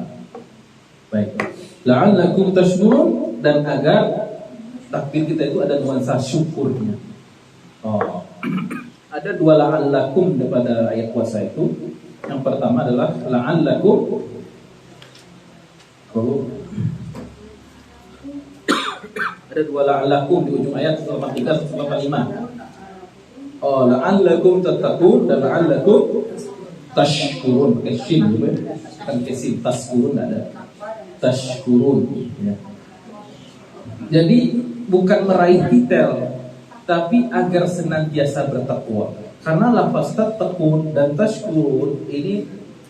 Baik. La'allakum tashkurun, dan agar takbir kita itu ada nuansa syukurnya. Oh. Ada dua la'allakum pada ayat puasa itu. Yang pertama adalah la'allakum. Ada dua la'allakum di ujung ayat 183 185. Oh, la'allakum tattaqun dan la'allakum tashkurun. Pakai shin gitu ya. Kan kesin tashkurun ada. Tashkurun ya. Jadi bukan meraih detail, tapi agar senantiasa bertakwa. Karena lafaz tattaqun dan tashkurun ini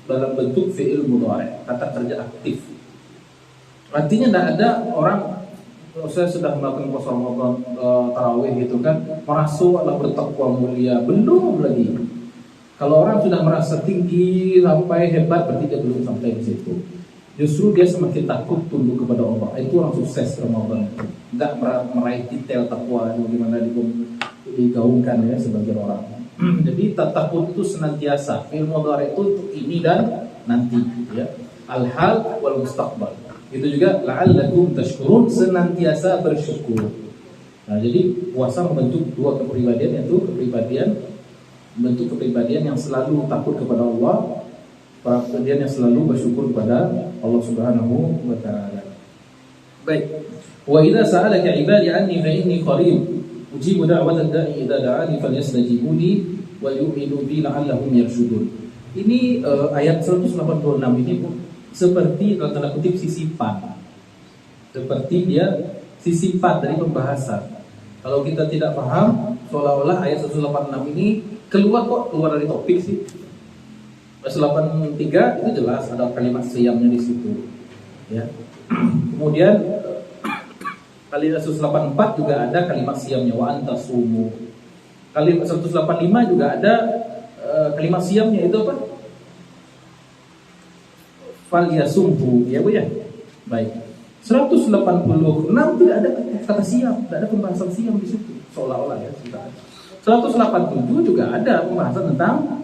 dalam bentuk fi'il mudhari', kata kerja aktif. Artinya tidak ada orang, saya sudah melakukan puasa Ramadan tarawih gitu kan, merasa Allah bertakwa mulia, belum lagi. Kalau orang sudah merasa tinggi sampai hebat, berarti dia belum sampai di situ. Justru dia semakin takut tunduk kepada Allah. Itu orang sukses Ramadan. Enggak meraih detail takwa bagaimana digaungkan ya sebagian orang. Jadi takut itu senantiasa. Ilmu mudhari itu untuk ini dan nanti ya. Al-hal wal mustaqbal. Itu juga la'allakum tashkurun, senantiasa bersyukur. Nah, jadi puasa membentuk dua kepribadian, yaitu bentuk kepribadian yang selalu takut kepada Allah, kepribadian yang selalu bersyukur kepada Allah Subhanahu wa taala. Baik. Wa idza sa'alaka 'ibadi 'anni fa inni qarib ujibu da'watad da'i idza da'ani falyastajibu li wal yu'minu bi la'allahum yarshudun. Ini ayat 186 ini seperti dalam tanda kutip sisipan. Seperti dia sisipan dari pembahasan. Kalau kita tidak paham, seolah-olah ayat 186 ini keluar dari topik sih. 183 itu jelas ada kalimat siyamnya di situ. Ya. Kemudian kalimat 184 juga ada kalimat siyamnya wa antasumu. Kalimat 185 juga ada kalimat siyamnya itu apa? Fal yasumhu, ya Bu ya. Baik. 186 tidak ada kata siyam, tidak ada pembahasan siyam di situ. Seolah-olah ya, 187 juga ada pembahasan tentang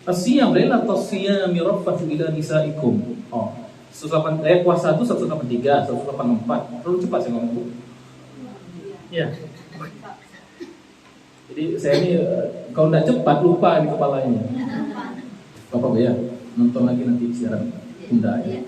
as-siyam, lailatus siyami rafathu ila nisaikum. Oh, 108 puasa itu 183, 184. Terlalu cepat saya ngomong. Ya. Jadi saya ini kalau tidak cepat lupa di kepalanya. Bapak ya, nonton lagi nanti siaran Bunda ya.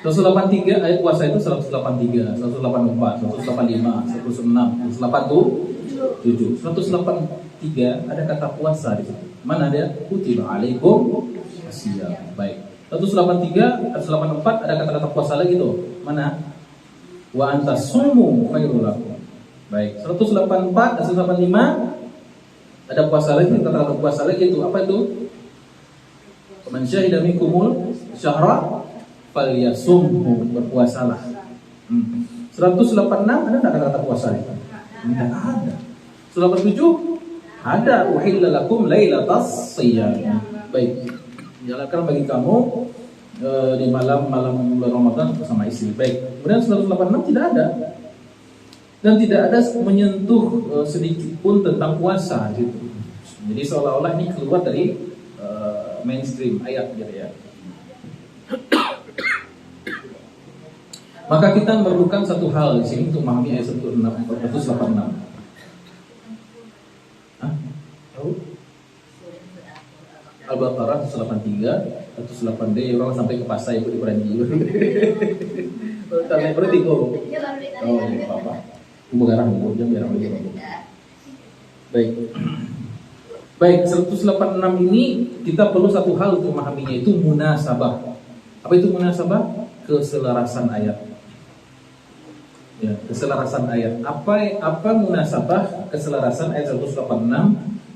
183 ayat puasa itu 183, 184, 185, 186, 187, 183 ada kata puasa di situ. Mana dia? Kutiba alaikum asyam. Baik. 183, 184 ada kata-kata puasa lagi tuh. Mana? Wa antasumu khairul lakum. Baik. 184 dan 185 ada puasa lagi, kata-kata puasa lagi itu. Apa itu? Man syahida minkumul syahra falyasumhu, berpuasalah. 186 ada kata-kata puasa itu? Tidak ada. 187 ada uhilla lakum lailatas siyam. Baik. Jalankan bagi kamu di malam-malam bulan Ramadan bersama istri. Baik. Kemudian 186 tidak ada. Dan tidak ada menyentuh sedikit pun tentang puasa gitu. Jadi seolah-olah ini keluar dari mainstream ayat gitu ya. Maka kita memerlukan satu hal di sini untuk memahami ayat 186. Al-Baqarah 183, 108D orang sampai ke pasar ikut di Peranji. Sampai berarti kok. Oh, ya apa? Pembegaran jam biar lagi. Baik. Baik, 186 ini kita perlu satu hal untuk memahaminya, itu munasabah. Apa itu munasabah? Keselarasan ayat. Ya, keselarasan ayat. Apa munasabah keselarasan ayat 186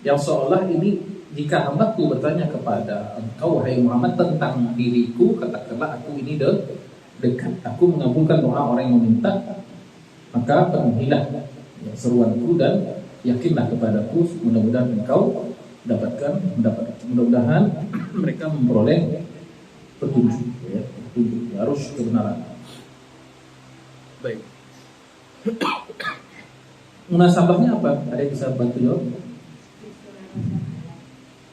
yang seolah ini jika hambaku bertanya kepada engkau wahai Muhammad tentang diriku, katakanlah aku ini dekat. Aku mengabulkan doa orang yang meminta, maka penuhilah seruanku dan yakinlah kepadaku, mudah-mudahan engkau mudah-mudahan mereka memperoleh petunjuk, ya, petunjuk, harus kebenaran. Baik. Munasabahnya apa? Ada yang bisa bantu jawab?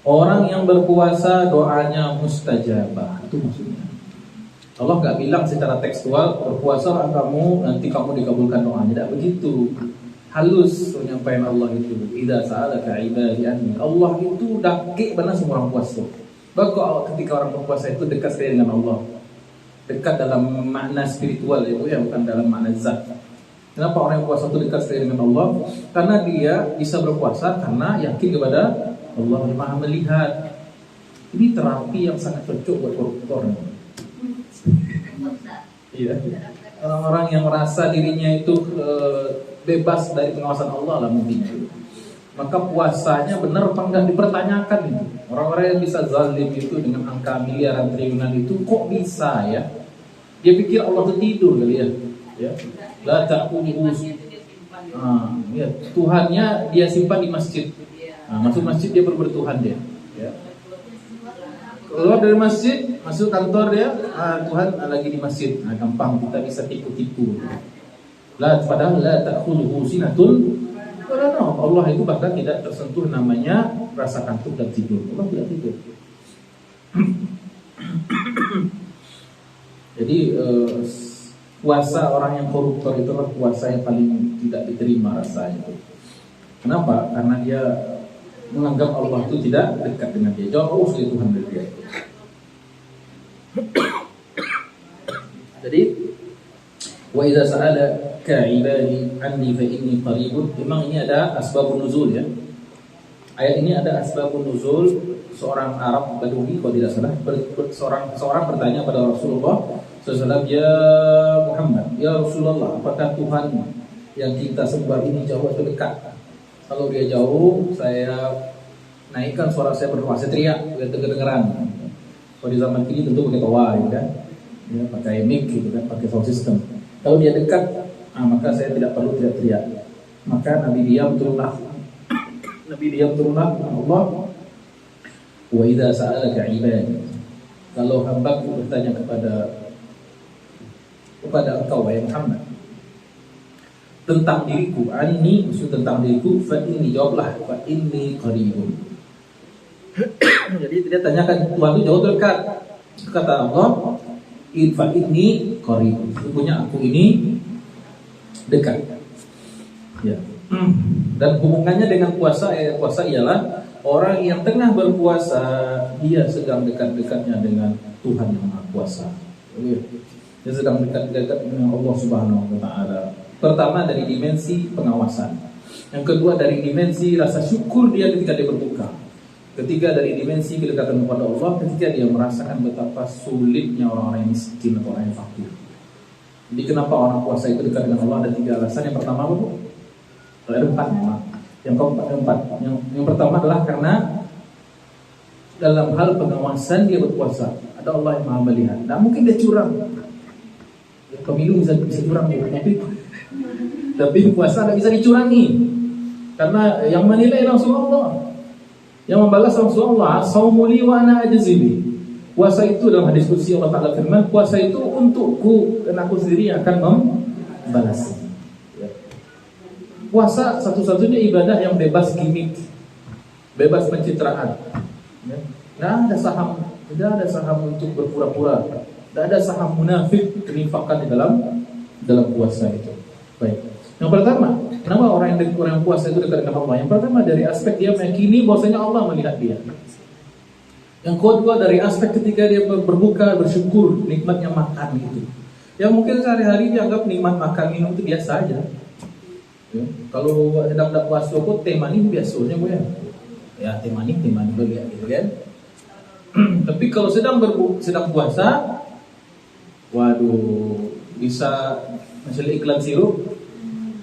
Orang yang berpuasa doanya mustajabah, itu maksudnya. Allah nggak bilang secara tekstual berpuasa kamu nanti kamu dikabulkan doanya, tidak begitu. Halus penyampaian Allah itu. Idza sa'alaka ibadi anni. Allah itu dakik benar semua orang puasa. Bahkan ketika orang berpuasa itu dekat sekali dengan Allah. Dekat dalam makna spiritual itu ya, bukan dalam makna zat. Kenapa orang yang puasa itu dekat sekali dengan Allah? Karena dia bisa berpuasa karena yakin kepada Allah yang Maha melihat. Ini terapi yang sangat cocok buat koruptor. Iya. Orang-orang yang merasa dirinya itu bebas dari pengawasan Allah lah mungkin. Maka puasanya benar apa enggak dipertanyakan itu. Orang-orang yang bisa zalim itu dengan angka miliaran triliunan itu kok bisa ya? Dia pikir Allah itu tidur kali ya. Ya. La ta'khudhuhu. Ya, Tuhannya dia simpan di masjid. Masuk masjid dia bertuhan dia. Ya. Keluar dari masjid, masuk kantor dia, Tuhan lagi di masjid. Gampang kita bisa tipu-tipu. Padahal la ta'khudhuhu sinatun. Allah itu bahkan tidak tersentuh namanya rasa kantuk dan tidur. Allah tidak tidur. Jadi puasa orang yang koruptor itu adalah puasa yang paling tidak diterima rasanya. Kenapa? Karena dia menganggap Allah itu tidak dekat dengan dia, jauh dari Tuhan dari dia. Jadi wa idza sa'alaka 'ibadi anni fa inni qaribun. Memang ini ada asbabun nuzul ya. Ayat ini ada asbabun nuzul. Seorang Arab Badui kalau tidak salah, seorang bertanya pada Rasulullah SAW, ya Muhammad, ya Rasulullah, apakah Tuhan yang kita sembah ini jauh atau dekat? Kalau dia jauh, saya naikkan suara saya berdoa, saya teriak biar kedengeran. Kalau di zaman ini tentu pakai toa, ya kan? Ya, pakai mic gitu kan, pakai sound system. Kalau dia dekat, maka saya tidak perlu teriak-teriak. Maka Nabi diam turunlah Allah. Wa idza sa'alaka 'ibadi. Kalau hamba-Ku bertanya kepada engkau wahai Muhammad tentang diriku, anni maksud tentang diriku, fa inni, jawablah, fa inni qaribun. Jadi dia tanyakan Tuhan itu jauh dekat. Kata Allah, fa inni qaribun. Sesungguhnya aku ini dekat. Ya. Dan hubungannya dengan puasa ialah orang yang tengah berpuasa dia sedang dekat-dekatnya dengan Tuhan yang Maha Kuasa. Dia sedang dekat-dekat dengan Allah Subhanahu wa taala. Pertama dari dimensi pengawasan. Yang kedua dari dimensi rasa syukur dia ketika dia berbuka. Ketiga dari dimensi kedekatan kepada Allah ketika dia merasakan betapa sulitnya orang-orang yang miskin atau orang yang fakir. Jadi kenapa orang puasa itu dekat dengan Allah? Ada 3 alasan. Yang pertama apa, Bu? Ada 4 memang. Yang pertama adalah karena dalam hal pengawasan dia berpuasa, ada Allah yang Maha melihat. Nah, mungkin dia curang. Ya, pemilu bisa curang, tapi puasa tidak bisa dicurangi. Karena yang menilai langsung Allah, yang membalas langsung Allah. Shaumuli wa ana ajzibi. Puasa itu dalam hadis qudsi Allah Ta'ala firman, puasa itu untukku dan aku sendiri yang akan membalasnya. Puasa satu-satunya ibadah yang bebas gimmick, bebas pencitraan. Tidak ada saham untuk berpura-pura, tidak ada saham munafik kenifakan di dalam puasa itu. Baik. Yang pertama, kenapa orang yang puasa itu dekat dengan Allah? Yang pertama dari aspek dia meyakini bahwasanya Allah melihat dia. Yang kedua dari aspek ketika dia berbuka bersyukur nikmatnya makan itu. Yang mungkin sehari-hari dianggap nikmat makan minum itu biasa aja. Ya, kalau sedang puasa kok teh manis biasanya gue ya teh manis beli gitu kan. Tapi kalau sedang puasa, waduh, bisa misalnya iklan sirup,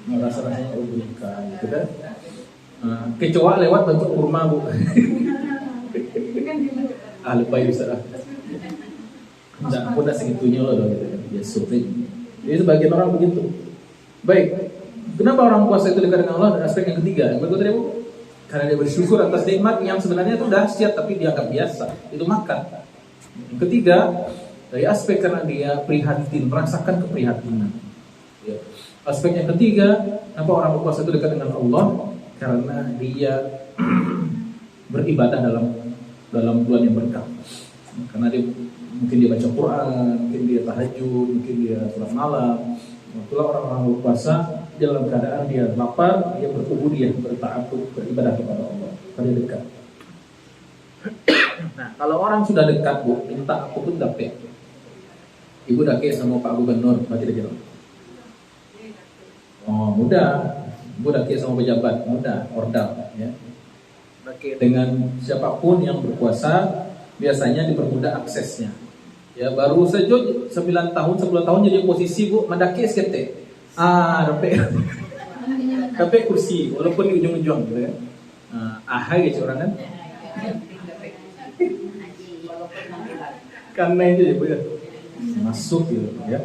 rasanya ubika gitu kan. Kecoa lewat bentuk kurma, Bu. Lupa ya bisa. Jangan pun dah segitunya loh gitu. yasri. Jadi sebagian orang begitu. Baik. Kenapa orang puasa itu dekat dengan Allah? Dan aspek yang ketiga, yang berikut tadi Bu, karena dia bersyukur atas nikmat yang sebenarnya itu dahsyat tapi dianggap biasa, itu makan. Yang ketiga, dari aspek karena dia prihatin, merasakan keprihatinan. Ya. Aspek yang ketiga, kenapa orang berpuasa itu dekat dengan Allah? Karena dia beribadah dalam bulan yang berkah. Karena dia mungkin dia baca Quran, mungkin dia tahajud, mungkin dia sholat malam. Itulah orang-orang berpuasa dalam keadaan dia lapar, dia berubudiyah, berta'abbud, beribadah kepada Allah, karena dekat. Nah, kalau orang sudah dekat Bu, minta apa pun dapat. Ibu dake sama Pak Gubernur, berarti dia jawab. Oh, mudah. Ibu dake sama pejabat, mudah, ordal, ya. Dake dengan siapapun yang berpuasa, biasanya dipermudah aksesnya. Ya, baru saja 9 tahun, 10 tahun jadi posisi Bu, mendaki SKT. Dapat kursi, walaupun di ujung-ujung gitu kan. Ahai gitu orang kan. Karena itu ya Bu ya. Masuk gitu ya.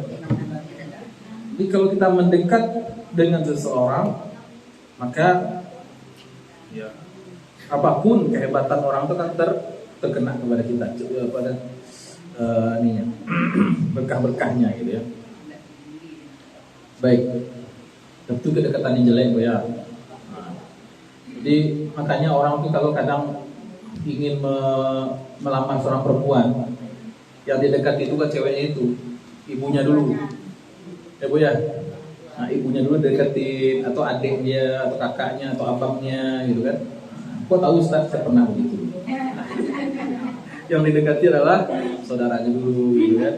Jadi kalau kita mendekat dengan seseorang, maka ya apapun kehebatan orang itu kan terkena kepada kita, pada berkah-berkahnya gitu ya. Baik, tentu kedekatan yang jelek Bu ya. Jadi makanya orang itu kalau kadang ingin melamar seorang perempuan, yang didekati itu kan ceweknya itu, ibunya dulu, ya Bu ya. Nah, ibunya dulu deketin, atau adiknya, atau kakaknya, atau abangnya gitu kan. Kok tahu Ustaz, saya pernah begitu. Yang didekati adalah saudaranya dulu gitu kan.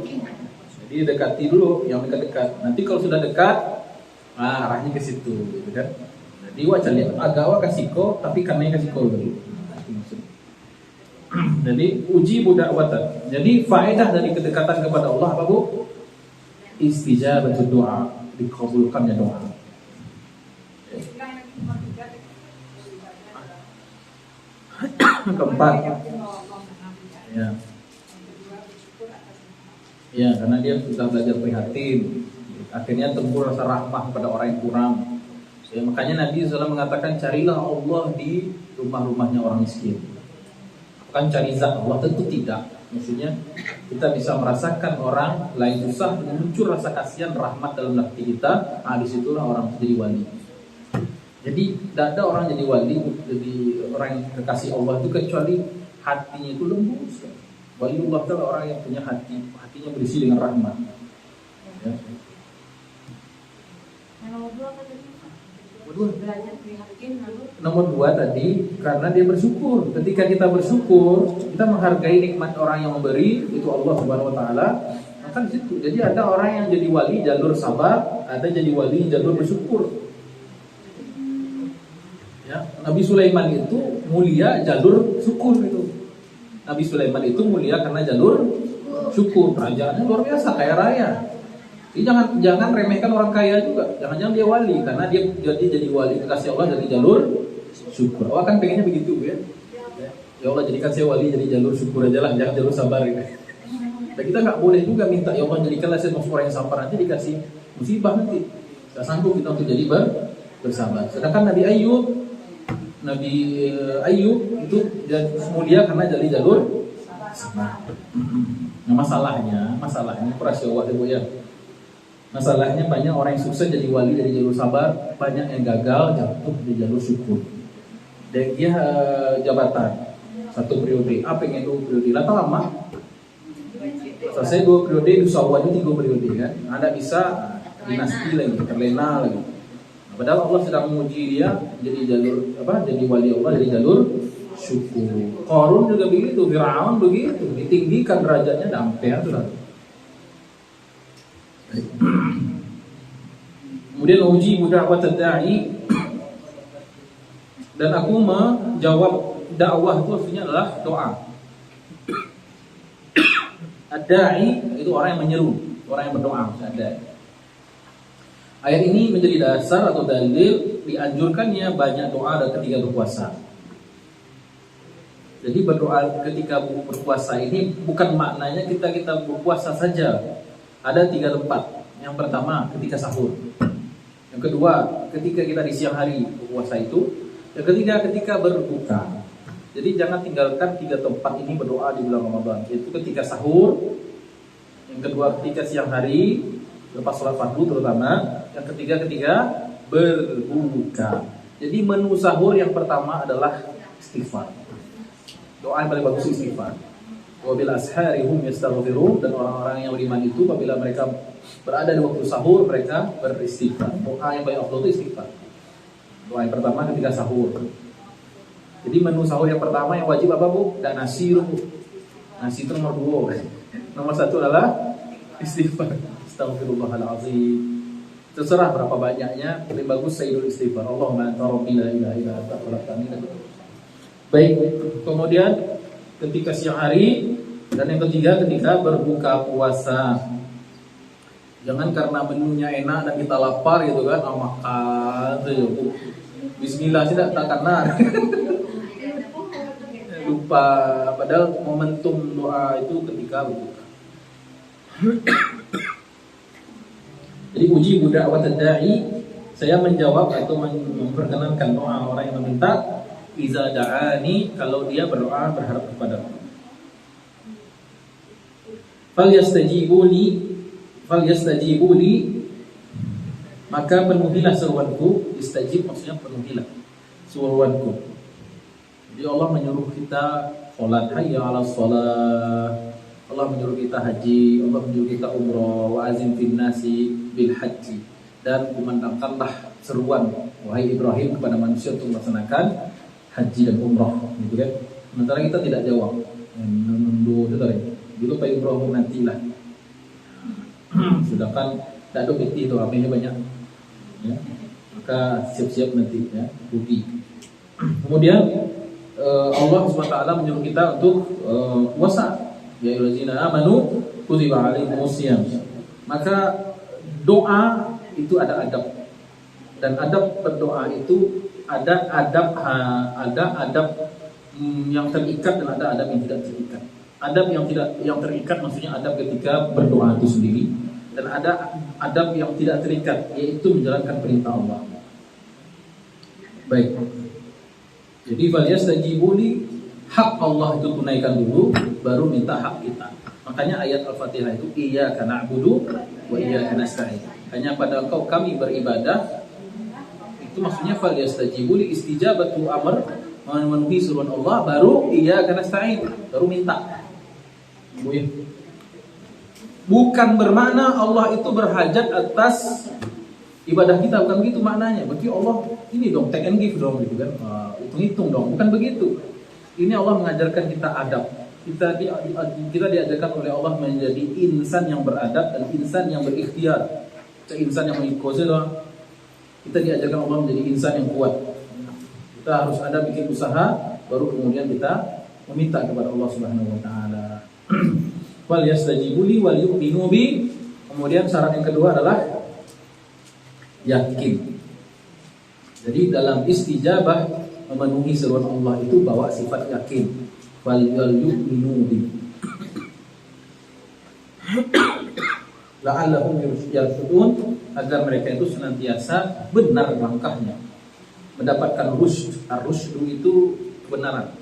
Jadi dekati dulu yang dekat-dekat. Nanti kalau sudah dekat, arahnya ke situ gitu kan. Jadi wajar lihat agawa kasiko, tapi karena kasiko dulu. Jadi uji budak watan. Jadi faedah dari kedekatan kepada Allah apa Bu? Istijabatul doa, dikabulkannya doa. Keempat. Ya. Ya, karena dia sudah belajar prihatin. Akhirnya tumbuh rasa rahmah pada orang yang kurang. Ya, makanya Nabi SAW mengatakan carilah Allah di rumah-rumahnya orang miskin. Bukan cari zat Allah, tentu tidak. Maksudnya kita bisa merasakan orang lain susah, muncul rasa kasihan, rahmat dalam hati kita. Disitulah orang jadi wali. Jadi tidak ada orang jadi wali, jadi orang yang kekasih Allah itu kecuali hatinya itu lembut. Waliullah adalah orang yang punya hatinya berisi dengan rahmat. Ya. Nomor dua tadi karena dia bersyukur. Ketika kita bersyukur, kita menghargai nikmat orang yang memberi, itu Allah Subhanahu Wa Taala. Maka di situ. Jadi ada orang yang jadi wali jalur sabar, ada jadi wali jalur bersyukur. Ya, Nabi Sulaiman itu mulia jalur syukur itu. Nabi Sulaiman itu mulia karena jalur syukur. Kerajaannya luar biasa, kaya raya. Jadi jangan remehkan orang kaya juga. Jangan-jangan dia wali karena dia jadi wali kekasih Allah dari jalur syukur. Allah kan pengennya begitu ya. Ya Allah jadikan saya wali jadi jalur syukur aja lah, jangan jalur sabar ya. Dan kita nggak boleh juga minta ya Allah jadikanlah saya orang yang sabar, nanti dikasih musibah nanti. Gak sanggup kita untuk jadi bersabar. Sedangkan Nabi Ayub itu mulia karena jadi jalur sabar. Nah masalahnya prasyawa ibu ya. Masalahnya banyak orang yang sukses jadi wali dari jalur sabar, banyak yang gagal jatuh di jalur syukur. Dan dia jabatan 1 periode, pengen 2 periode, lama. Selesai 2 periode, usahawanya 3 periode kan. Anda bisa dinasti lagi, terlena lagi. Padahal Allah sedang menguji dia jadi jadi wali Allah dari jalur syukur. Qarun juga begitu, Firaun begitu, ditinggikan derajatnya sampai sudah. Kemudian uji da'wat ad-da'i, dan aku menjawab dakwah itu artinya adalah doa. Ad-da'i itu orang yang menyeru, orang yang berdoa. Ayat ini menjadi dasar atau dalil dianjurkannya banyak doa dan ketika berpuasa. Jadi berdoa ketika berpuasa ini bukan maknanya kita berpuasa saja. Ada 3 tempat. Yang pertama ketika sahur. Yang kedua ketika kita di siang hari berpuasa itu. Yang ketiga ketika berbuka. Jadi jangan tinggalkan 3 tempat ini berdoa di bulan Ramadan. Yaitu ketika sahur, yang kedua ketika siang hari, lepas sholat fardu terutama, yang ketiga ketika berbuka. Jadi menu sahur yang pertama adalah istighfar. Doa yang paling bagus istighfar. Wabil ashari hum yastaghfirun, dan orang-orang yang beriman itu apabila mereka berada di waktu sahur mereka beristighfar. Doa yang paling afdal itu istighfar. Doa yang pertama ketika sahur. Jadi menu sahur yang pertama yang wajib apa Bu? Dan nasi Bu. Nasi itu nomor 2. Nomor 1 adalah istighfar. Astaghfirullahalazim. Terserah berapa banyaknya, paling bagus sayyidul istighfar. Allahumma anta rabbi la ilaha illa anta khalaqtani. Baik, kemudian ketika siang hari, dan yang ketiga ketika berbuka puasa. Jangan karena menunya enak dan kita lapar gitu kan, makan tuh. Bismillah tidak tak karena lupa, padahal momentum doa itu ketika berbuka. Jadi uji budak wa tadai, saya menjawab atau memperkenankan doa orang yang meminta iza da'ani, kalau dia berdoa berharap kepada Allah. Falyastajibu li, maka penuhilah seruanku. Istajib maksudnya penuhilah seruanku. Jadi Allah menyuruh kita sholat, hayya 'alas shalah. Allah menyuruh kita haji, Allah menyuruh kita umroh, wa azim fin nasi bil haji, dan kumandangkanlah seruan wahai Ibrahim kepada manusia untuk melaksanakan haji dan umroh, gitu kan. Sementara kita tidak jawab. Menunggu itu tadi. Dulu Pak Ibrahim nantilah. Sedangkan tak ada bukti itu ramainya banyak. Ya. Maka siap-siap nanti ya, rugi. Kemudian Allah SWT menyuruh kita untuk puasa. Ya ayyuhallazina amanu kutiba alaikumus shiyam. Maka doa itu ada adab. Dan adab berdoa itu ada adab yang terikat dan ada adab yang tidak terikat. Adab yang terikat maksudnya adab ketika berdoa itu sendiri, dan ada adab yang tidak terikat, yaitu menjalankan perintah Allah. Baik. Jadi falyastajibu li, hak Allah itu tunaikan dulu, baru minta hak kita. Makanya ayat Al-Fatihah itu iyyaka na'budu wa iyyaka nasta'in. Hanya pada Engkau kami beribadah. Itu maksudnya falyastajibu li, istijabatu amr, memenuhi suruhan Allah, baru iyyaka nasta'in, baru minta. Bukan bermakna Allah itu berhajat atas ibadah kita, bukan begitu maknanya. Berarti Allah ini dong take and give dong gitu kan, hitung-hitung dong, bukan begitu. Ini Allah mengajarkan kita adab. Kita diajarkan oleh Allah menjadi insan yang beradab dan insan yang berikhtiar. Insan yang mengikuti doang. Kita diajarkan Allah menjadi insan yang kuat. Kita harus ada bikin usaha, baru kemudian kita meminta kepada Allah Subhanahu wa taala. Wal yastajibu li wal yu'minu bi. Kemudian syarat yang kedua adalah yakin. Jadi dalam istijabah memenuhi seruan Allah itu bawa sifat yakin. Wal yu'minu bi. La'allahum yarshudun, agar mereka itu senantiasa benar langkahnya, mendapatkan rusyd. Ar-rusydu itu kebenaran.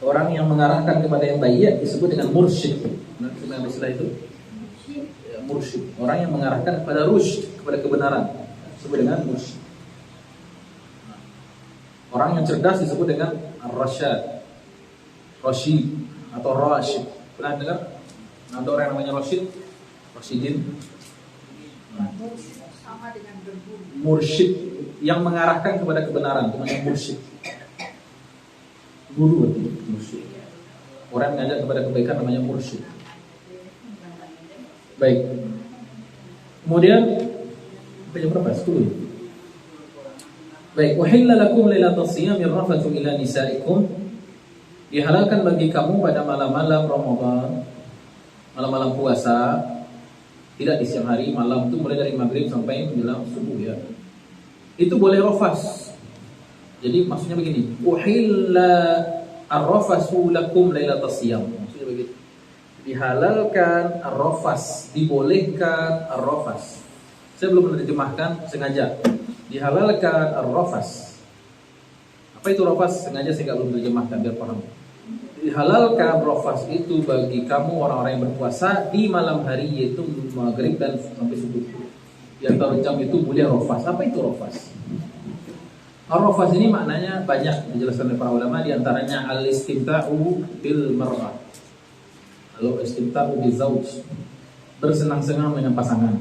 Orang yang mengarahkan kepada yang baik disebut dengan mursyid. Nah, istilah itu ya, mursyid. Orang yang mengarahkan kepada rusyd, kepada kebenaran, disebut dengan mursyid. Orang yang cerdas disebut dengan ar-rasyad, rasyid atau rasyid. Pernah dengar? Ada orang yang namanya rasyid, rasyidin. Sama dengan mursyid, yang mengarahkan kepada kebenaran, itu namanya mursyid. Guru berarti mursyid. Orang yang mengajak kepada kebaikan namanya mursyid. Baik. Kemudian jam berapa? 10. Baik, uhilla lakum lailatas siyami rafathu ila nisaikum. Dihalalkan bagi kamu pada malam-malam Ramadan, malam-malam puasa, tidak di siang hari, malam itu mulai dari maghrib sampai menjelang subuh ya. Itu boleh rafas. Jadi maksudnya begini, uhilla ar-rafasu lakum lailatas siyam. Maksudnya Dihalalkan ar-rafas, dibolehkan ar-rafas. Saya belum menerjemahkan sengaja. Dihalalkan ar-rafas. Apa itu rafas? Sengaja saya belum menerjemahkan biar paham. Dihalalkan rafas itu bagi kamu orang-orang yang berpuasa di malam hari, yaitu maghrib dan sampai subuh. Di antara jam itu boleh rafas. Apa itu rafas? Ar-rafas ini maknanya banyak dijelaskan oleh para ulama, di antaranya al-istimta'u bil mar'ah. Lalu istimta'u bil zauj, bersenang-senang dengan pasangan.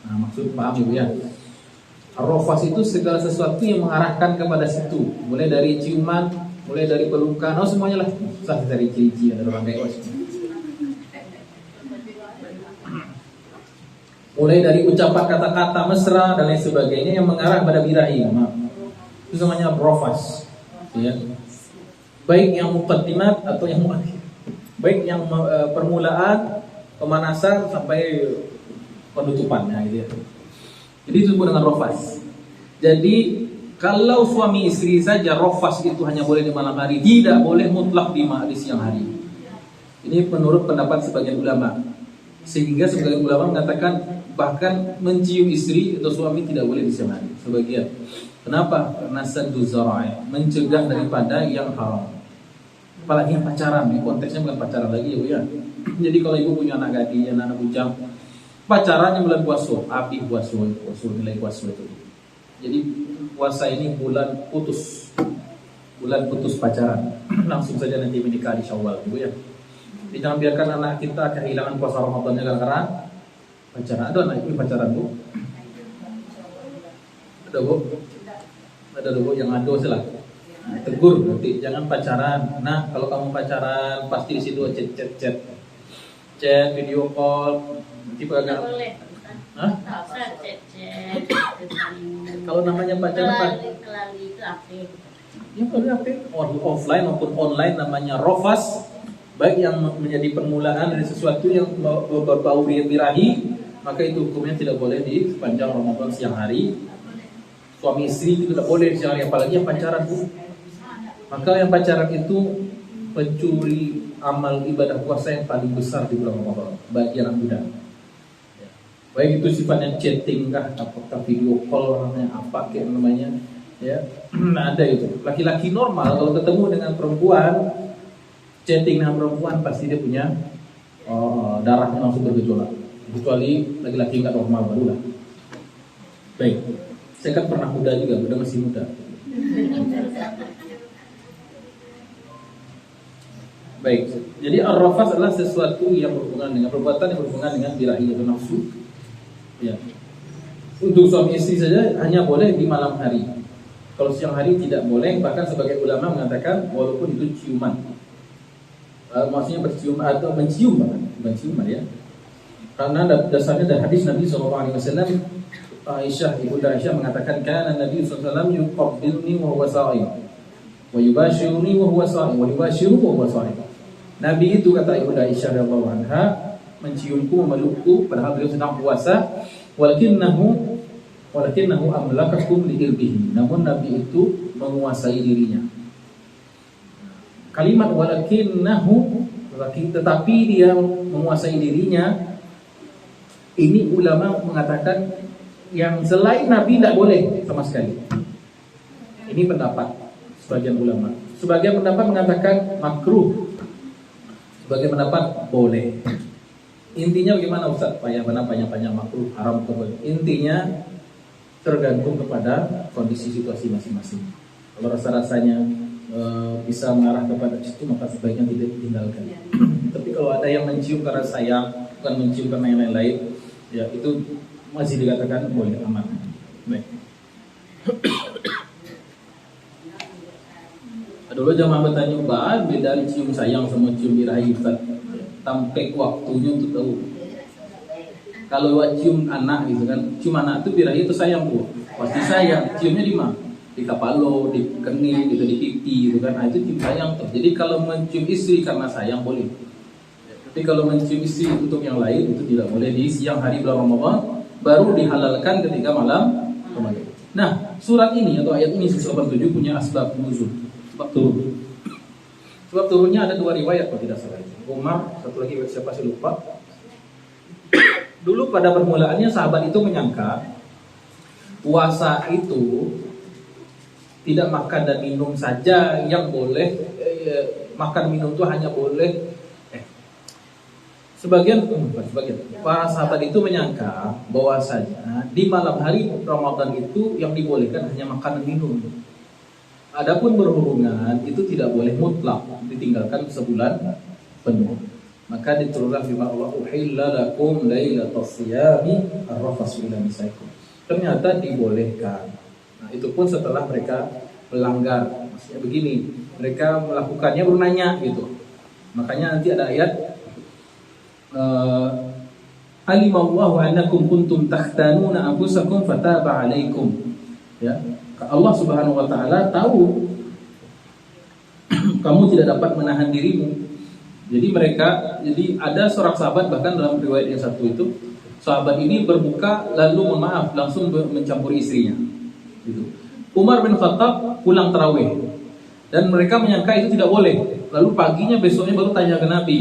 Nah, maksud paham Ibu ya. Ar-rafas itu segala sesuatu yang mengarahkan kepada situ, mulai dari ciuman, mulai dari pelukan, semuanya lah. Sah dari ciri-ciri ada orang kayak mulai dari ucapan kata-kata mesra dan lain sebagainya yang mengarah pada birahi. Itu namanya rafas. Ya. Baik yang muqaddimat atau yang muakhir. Baik yang permulaan, pemanasan sampai penutupannya gitu ya. Jadi itu disebut dengan rafas. Jadi kalau suami istri saja rafas itu hanya boleh di malam hari, tidak boleh mutlak di siang hari. Ini menurut pendapat sebagian ulama. Sehingga sebagian ulama mengatakan bahkan mencium istri atau suami tidak boleh di siang hari. Sebagian. Kenapa? Karena saddu zara'i, mencegah daripada yang haram. Apalagi yang pacaran, ini konteksnya bukan pacaran lagi ya Bu ya. Jadi kalau ibu punya anak gadis, anak bujang, pacarannya bulan puasa, api puasa nilai puasa itu. Jadi puasa ini bulan putus pacaran. Langsung saja nanti menikah di Syawal Bu ya. Jadi jangan biarkan anak kita kehilangan puasa Ramadannya gara-gara pacaran. Ada anak ibu pacaran Bu? Ada Bu? Ada Bu yang ado salah. Nah, tegur nanti jangan pacaran. Nah, kalau kamu pacaran pasti di situ chat video call. Nanti agak hah? Kalau namanya pacaran ya kalau offline maupun online namanya rafas, baik yang menjadi permulaan dari sesuatu yang berbau birahi, maka itu hukumnya tidak boleh di sepanjang Ramadan siang hari. Suami istri itu tidak boleh di siang hari, apalagi yang pacaran Bu. Maka yang pacaran itu pencuri amal ibadah puasa yang paling besar di bulan Ramadan bagi anak muda. Baik itu sifatnya chatting kah, apakah video call namanya apa kayak namanya ya. Nah, ada itu. Laki-laki normal kalau ketemu dengan perempuan, chatting dengan perempuan pasti dia punya darahnya langsung bergejolak. Kecuali laki-laki enggak normal barulah. Baik. Saya kan pernah muda juga, udah masih muda. Baik. Jadi ar-rafas adalah sesuatu yang berhubungan dengan perbuatan yang berhubungan dengan birahi atau nafsu. Ya. Untuk suami istri saja hanya boleh di malam hari. Kalau siang hari tidak boleh, bahkan sebagai ulama mengatakan walaupun itu ciuman. Maksudnya bercium atau mencium bukan ciuman ya. Karena dasarnya dari hadis Nabi SAW, Ibunda Aisyah mengatakan kana Nabi SAW yuqabbilni wa huwa sha'im wa yubashiruni wa huwa sha'im wa yubashiru wa huwa sha'im. Nabi itu kata Ibunda Aisyah radhiyallahu anha menciumku, memelukku padahal beliau sedang puasa, walakinahu amlakakum liirbihi. Namun Nabi itu menguasai dirinya. Kalimat walakinahu, tetapi dia menguasai dirinya, ini ulama mengatakan yang selain Nabi tidak boleh sama sekali. Ini pendapat sebagian ulama. Sebagian pendapat mengatakan makruh, sebagian pendapat boleh. Intinya bagaimana Ustaz? Banyak makruh, haram, boleh. Intinya tergantung kepada kondisi situasi masing-masing. Kalau rasa-rasanya bisa mengarah kepada situ, maka sebaiknya tidak ditinggalkan. Tapi kalau ada yang mencium karena sayang, bukan mencium karena yang lain-lain, ya itu masih dikatakan boleh, aman. Baik. Dulu jamaah bertanya, beda cium sayang sama cium birahi Ustaz. Sampai waktunya untuk tahu. Kalau cium anak gitu kan, cium anak itu birahi itu sayang Bu. Pasti sayang. Ciumnya di mana? Di kepala, di kening, gitu, di pipi gitu kan. Nah, itu cium sayang tuh. Jadi kalau mencium istri karena sayang boleh. Tapi kalau mencium istri untuk yang lain itu tidak boleh di siang hari bulan Ramadan. Baru dihalalkan ketika malam Ramadan. Nah, surat ini atau ayat ini 187 punya asbab nuzul, sebab turun. Sebab turunnya ada 2 riwayat kalau tidak salah. Umar, satu lagi siapa saya lupa. Dulu pada permulaannya sahabat itu menyangka puasa itu tidak makan dan minum saja yang boleh, makan minum itu hanya boleh. Sebagian para sahabat itu menyangka bahwasanya di malam hari Ramadan itu yang dibolehkan hanya makan dan minum. Adapun berhubungan itu tidak boleh mutlak, ditinggalkan sebulan penuh. Maka diturunkan firman Allah, "Uhilla lakum lailatas siyami ar-rafasu ila nisaikum." Ternyata dibolehkan. Nah, itu pun setelah mereka melanggar. Maksudnya begini, mereka melakukannya baru nanya gitu. Makanya nanti ada ayat alimallahu annakum kuntum takhtanuna anfusakum fataba alaikum. Ya, Allah Subhanahu wa taala tahu kamu tidak dapat menahan dirimu. Jadi ada seorang sahabat, bahkan dalam riwayat yang satu itu, sahabat ini berbuka lalu mohon maaf langsung mencampuri istrinya. Gitu. Umar bin Khattab pulang tarawih dan mereka menyangka itu tidak boleh. Lalu paginya besoknya baru tanya ke Nabi.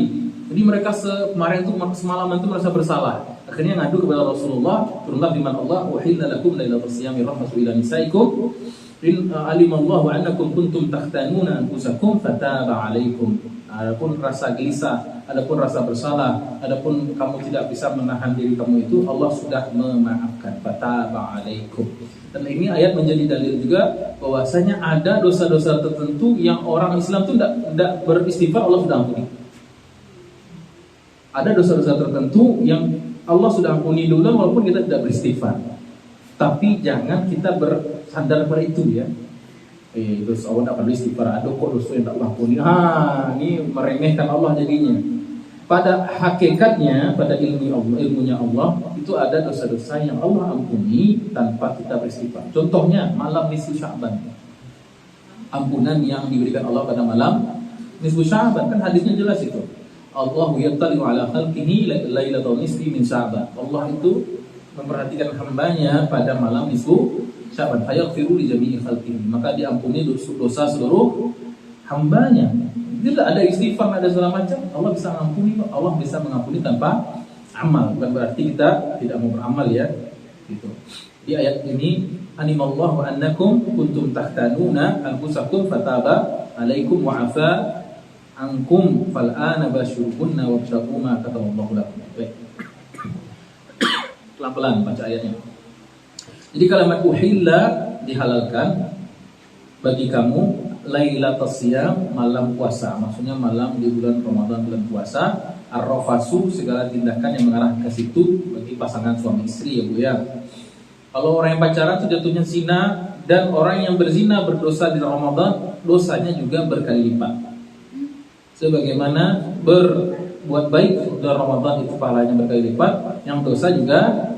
Jadi mereka kemarin itu semalaman itu merasa bersalah. Akhirnya ngadu kepada Rasulullah, turunlah firman Allah, "Uhilla lakum lailatas siyami rafatsu ila nisaikum in alimallahu annakum kuntum takhtanuna anfusakum fataba alaikum." Adapun rasa gelisah, adapun rasa bersalah, adapun kamu tidak bisa menahan diri kamu itu, Allah sudah memaafkan. Fataba alaikum. Dan ini ayat menjadi dalil juga bahwasanya ada dosa-dosa tertentu yang orang Islam itu tidak beristighfar, Allah sudah ampuni. Ada dosa-dosa tertentu yang Allah sudah ampuni dulu walaupun kita tidak beristighfar. Tapi jangan kita bersandar pada itu ya. Terus Allah tidak beristighfar, ada kok dosa yang tak ampuni. Ini meremehkan Allah jadinya. Pada hakikatnya, pada ilmunya Allah itu ada dosa-dosa yang Allah ampuni tanpa kita beristighfar. Contohnya malam nisfu Sya'ban. Ampunan yang diberikan Allah pada malam nisfu Sya'ban, kan hadisnya jelas itu. Allahu yattali'u ala khalqihi lailatul nisfi min Sya'ban. Allah itu memperhatikan hambanya pada malam nisfu Sya'ban. Fayaghfiru li jami'i khalqihi. Maka diampuni dosa seluruh hambanya. Tidak ada istighfar, ada segala macam, Allah bisa mengampuni. Allah bisa mengampuni tanpa amal. Bukan berarti kita tidak mau beramal ya. Gitu. Di ayat ini, animallahu annakum kuntum tahtanuna anfusakum fataba alaikum wa afa ankum fal'ana basyurukunna wabtaghu ma kataballahu lakum. Baik. Pelan-pelan baca ayatnya. Jadi kalimat uhilla dihalalkan bagi kamu lailatul siyam, malam puasa. Maksudnya malam di bulan Ramadan, bulan puasa. Ar-rafasu, segala tindakan yang mengarah ke situ bagi pasangan suami istri ya Bu ya. Kalau orang yang pacaran itu jatuhnya zina, dan orang yang berzina berdosa di Ramadan, dosanya juga berkali lipat. Sebagaimana berbuat baik dalam Ramadan itu pahalanya berkali lipat, yang dosa juga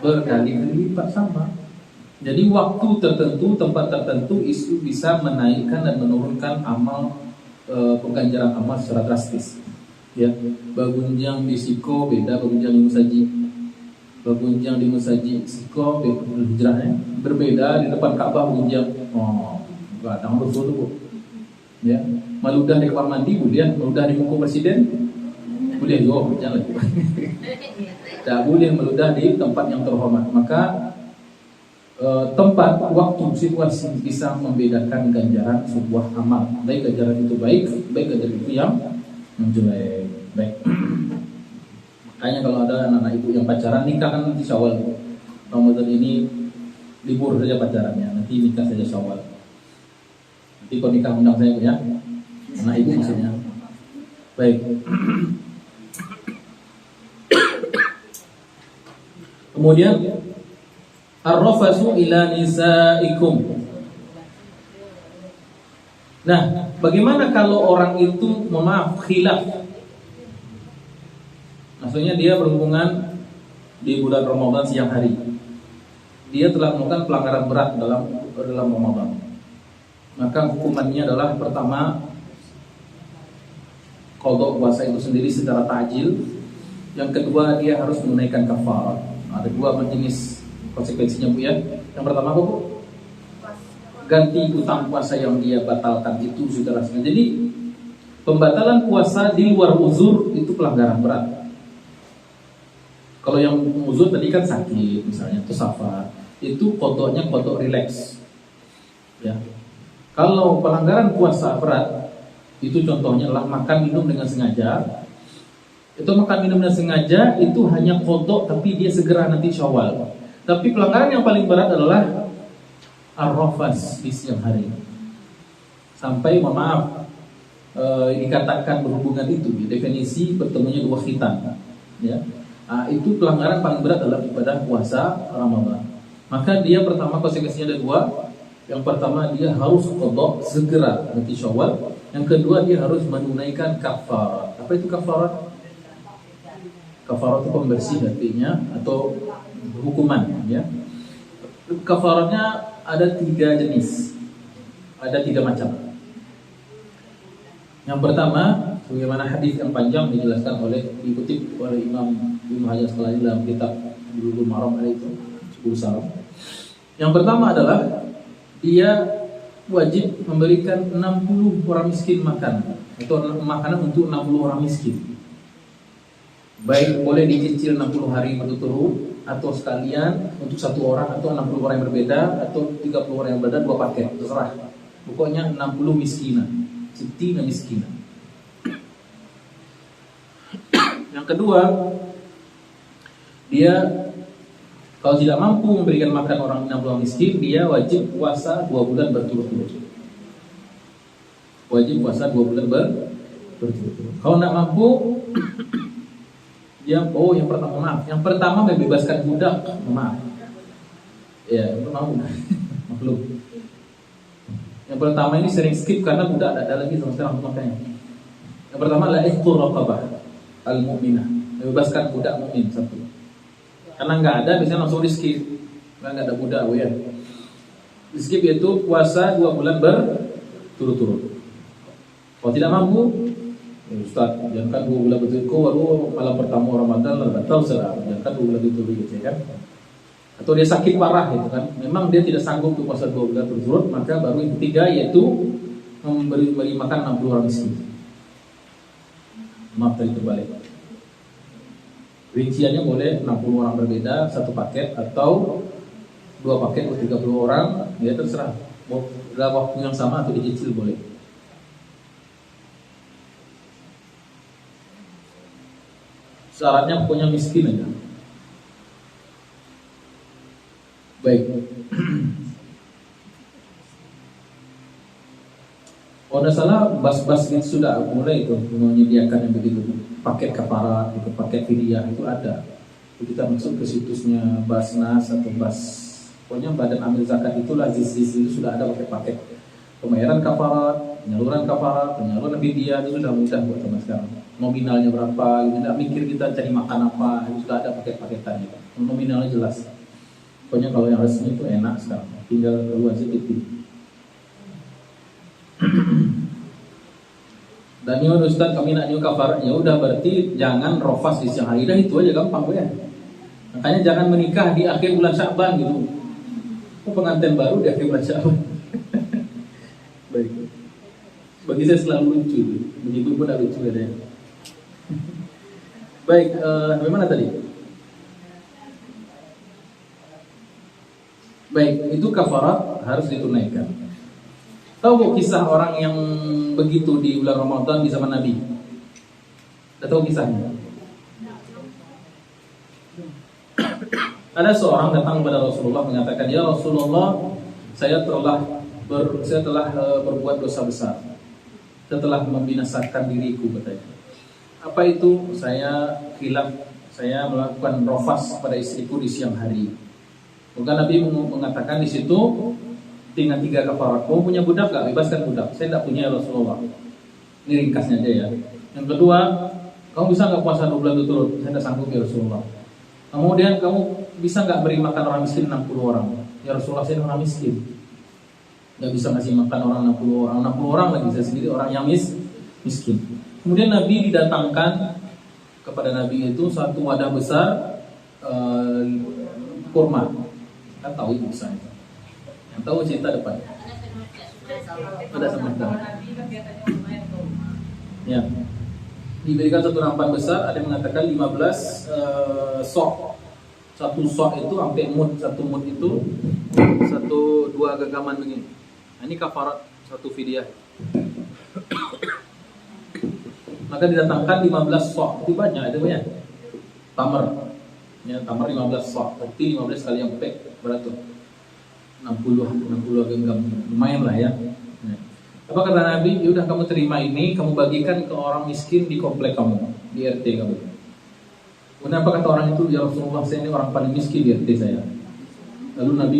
berkali lipat sama. Jadi waktu tertentu, tempat tertentu itu bisa menaikkan dan menurunkan amal, pengganjaran amal secara drastis. Ya, bagunjang di Siko beda bagunjang di Musaji. Bagunjang di Musaji Siko hijrahnya berbeda, di depan Ka'bah bagunjang. Enggak ada betul tuh, Bu. Ya, meludah di kamar mandi boleh, meludah di muka presiden boleh juga, jangan lagi. Tak boleh meludah di tempat yang terhormat. Maka tempat, waktu, situasi bisa membedakan ganjaran sebuah amal. Baik ganjaran itu baik, baik ganjaran itu yang jelek. Baik. Makanya kalau ada anak-anak ibu yang pacaran, nikah kan nanti Syawal. Ramadan ini libur saja pacarannya, nanti nikah saja Syawal. Nanti kalau nikah undang saya punya anak ibu maksudnya. Baik. Kemudian ar-rafasu ila nisaikum. Nah, bagaimana kalau orang itu khilaf? Maksudnya dia berhubungan di bulan Ramadan siang hari. Dia telah melakukan pelanggaran berat dalam Ramadan. Maka hukumannya adalah pertama, qadha puasa itu sendiri secara ta'jil. Yang kedua, dia harus menunaikan kafarat. Ada 2 jenis konsekuensinya Bu ya. Yang pertama apa Bu? Ganti utang puasa yang dia batalkan itu sudah rasanya. Jadi Pembatalan puasa di luar uzur itu pelanggaran berat. Kalau yang uzur tadi kan sakit misalnya, itu safar, itu kodoknya kodok rileks. Ya. Kalau pelanggaran puasa berat, itu contohnya adalah makan minum dengan sengaja. Itu makan minum dengan sengaja itu hanya kodok, tapi dia segera nanti Syawal. Tapi pelanggaran yang paling berat adalah ar-rafas di siang hari. Sampai dikatakan berhubungan itu, definisi bertemunya dua khitan. Ya. Itu pelanggaran paling berat adalah ibadah puasa Ramadan. Maka dia pertama konsekuensinya ada dua. Yang pertama dia harus qadha segera nanti Syawal. Yang kedua dia harus menunaikan kafarat. Apa itu kafarat? Kafarat itu pembersih artinya atau hukuman, ya. Kafaratnya ada 3 jenis. Ada 3 macam. Yang pertama, sebagaimana hadis yang panjang dijelaskan dikutip oleh Imam Ibnu Hajar Asqalani dalam kitab Bulughul Maram itu 10 salam. Yang pertama adalah dia wajib memberikan 60 orang miskin makan atau makanan untuk 60 orang miskin. Baik boleh dicicil 60 hari berturut-turut atau sekalian untuk 1 orang atau 60 orang yang berbeda atau 30 orang yang berbeda 2 paket, terserah. Pokoknya 60 miskinan. Sittina miskinan. Yang kedua, dia kalau tidak mampu memberikan makan orang 60 miskin, dia wajib puasa 2 bulan berturut-turut. Wajib puasa 2 bulan berturut-turut. Kalau tidak mampu, yang pertama membebaskan budak, maaf. Ya, mau maklum. Yang pertama ini sering skip karena budak ada lagi sama sekarang makanya. Yang pertama adalah ihqur raqabah al-mu'minah, membebaskan budak mukmin satu. Karena enggak ada biasanya langsung di skip. Enggak ada budak ya. Di skip yaitu puasa 2 bulan berturut-turut. Kalau tidak mampu, Ustaz, jangan 2 bulan berturut-turut baru malam pertama Ramadan lah tahu salah. Jangan 2 bulan berturut-turut ya kan. Atau dia sakit parah gitu kan. Memang dia tidak sanggup untuk puasa 2 bulan berturut-turut, maka baru yang ketiga yaitu memberi makan 60 orang miskin. Maaf tadi terbalik. Rinciannya boleh 60 orang berbeda 1 paket atau 2 paket untuk 30 orang, ya terserah. Mau dalam waktu yang sama atau dicicil boleh. Syaratnya pokoknya miskin aja. Baik. Kalau tidak salah bas-bas itu sudah mulai itu menyediakan yang begitu, paket kafarat, itu paket fidyah itu ada. Itu kita masuk ke situsnya Basnas atau pokoknya Badan Amil Zakat itulah di situ sudah ada paket-paket pembayaran kafarat, penyaluran kafarat, penyaluran fidyah itu sudah mudah buat teman sekarang. Nominalnya berapa, gitu. Tidak mikir kita cari makan apa, itu sudah ada paket-paketannya. Nominalnya jelas. Pokoknya kalau yang resmi itu enak sekarang, tinggal keluar sedikit. Dan ini Ustaz kami nak nyu kafar, ya udah berarti jangan rofas di siang hari, dah itu aja gampang ya. Makanya jangan menikah di akhir bulan Sya'ban gitu. Pengantin baru di akhir bulan Sya'ban. Baik. Bagi saya selalu lucu, begitu pun ada lucu ada. Baik, bagaimana tadi? Baik, itu kafarat harus ditunaikan. Tahu kisah orang yang begitu di bulan Ramadan di zaman Nabi? Tidak tahu kisahnya? Ada seorang datang kepada Rasulullah mengatakan, ya Rasulullah, saya telah berbuat dosa besar. Saya telah membinasakan diriku, katanya. Apa itu? Saya melakukan rofas pada istriku di siang hari. Maka Nabi mengatakan di situ tinggal 3 kafarat. Kamu punya budak gak? Bebaskan budak. Saya tidak punya ya Rasulullah. Ini ringkasnya aja ya. Yang kedua, kamu bisa gak puasa 2 bulan berturut? Saya tidak sanggup ya Rasulullah. Kemudian kamu bisa gak beri makan orang miskin 60 orang? Ya Rasulullah, saya orang miskin. Gak bisa ngasih makan orang 60 orang. 60 orang lagi saya sendiri orang yang miskin. Kemudian Nabi didatangkan kepada Nabi itu satu wadah besar kurma. Kan tahu itu saya. Yang tahu cerita depan. Ada sama. Ya. Diberikan satu nampan besar, ada yang mengatakan 15 sok. Satu sok itu sampai mud, satu mud itu dua genggaman begini. Nah, ini kafarat satu fidyah. Maka didatangkan 15 sok, itu banyak itu ya. Tamar. Ya, tamar 15 sok. Berarti 15 kali yang pek berapa? 60 genggam. Lumayan lah ya. Apa kata Nabi? Ya udah kamu terima ini, kamu bagikan ke orang miskin di komplek kamu, di RT kamu. Kemudian apa kata orang itu? Ya Rasulullah, saya ini orang paling miskin di RT saya. Lalu Nabi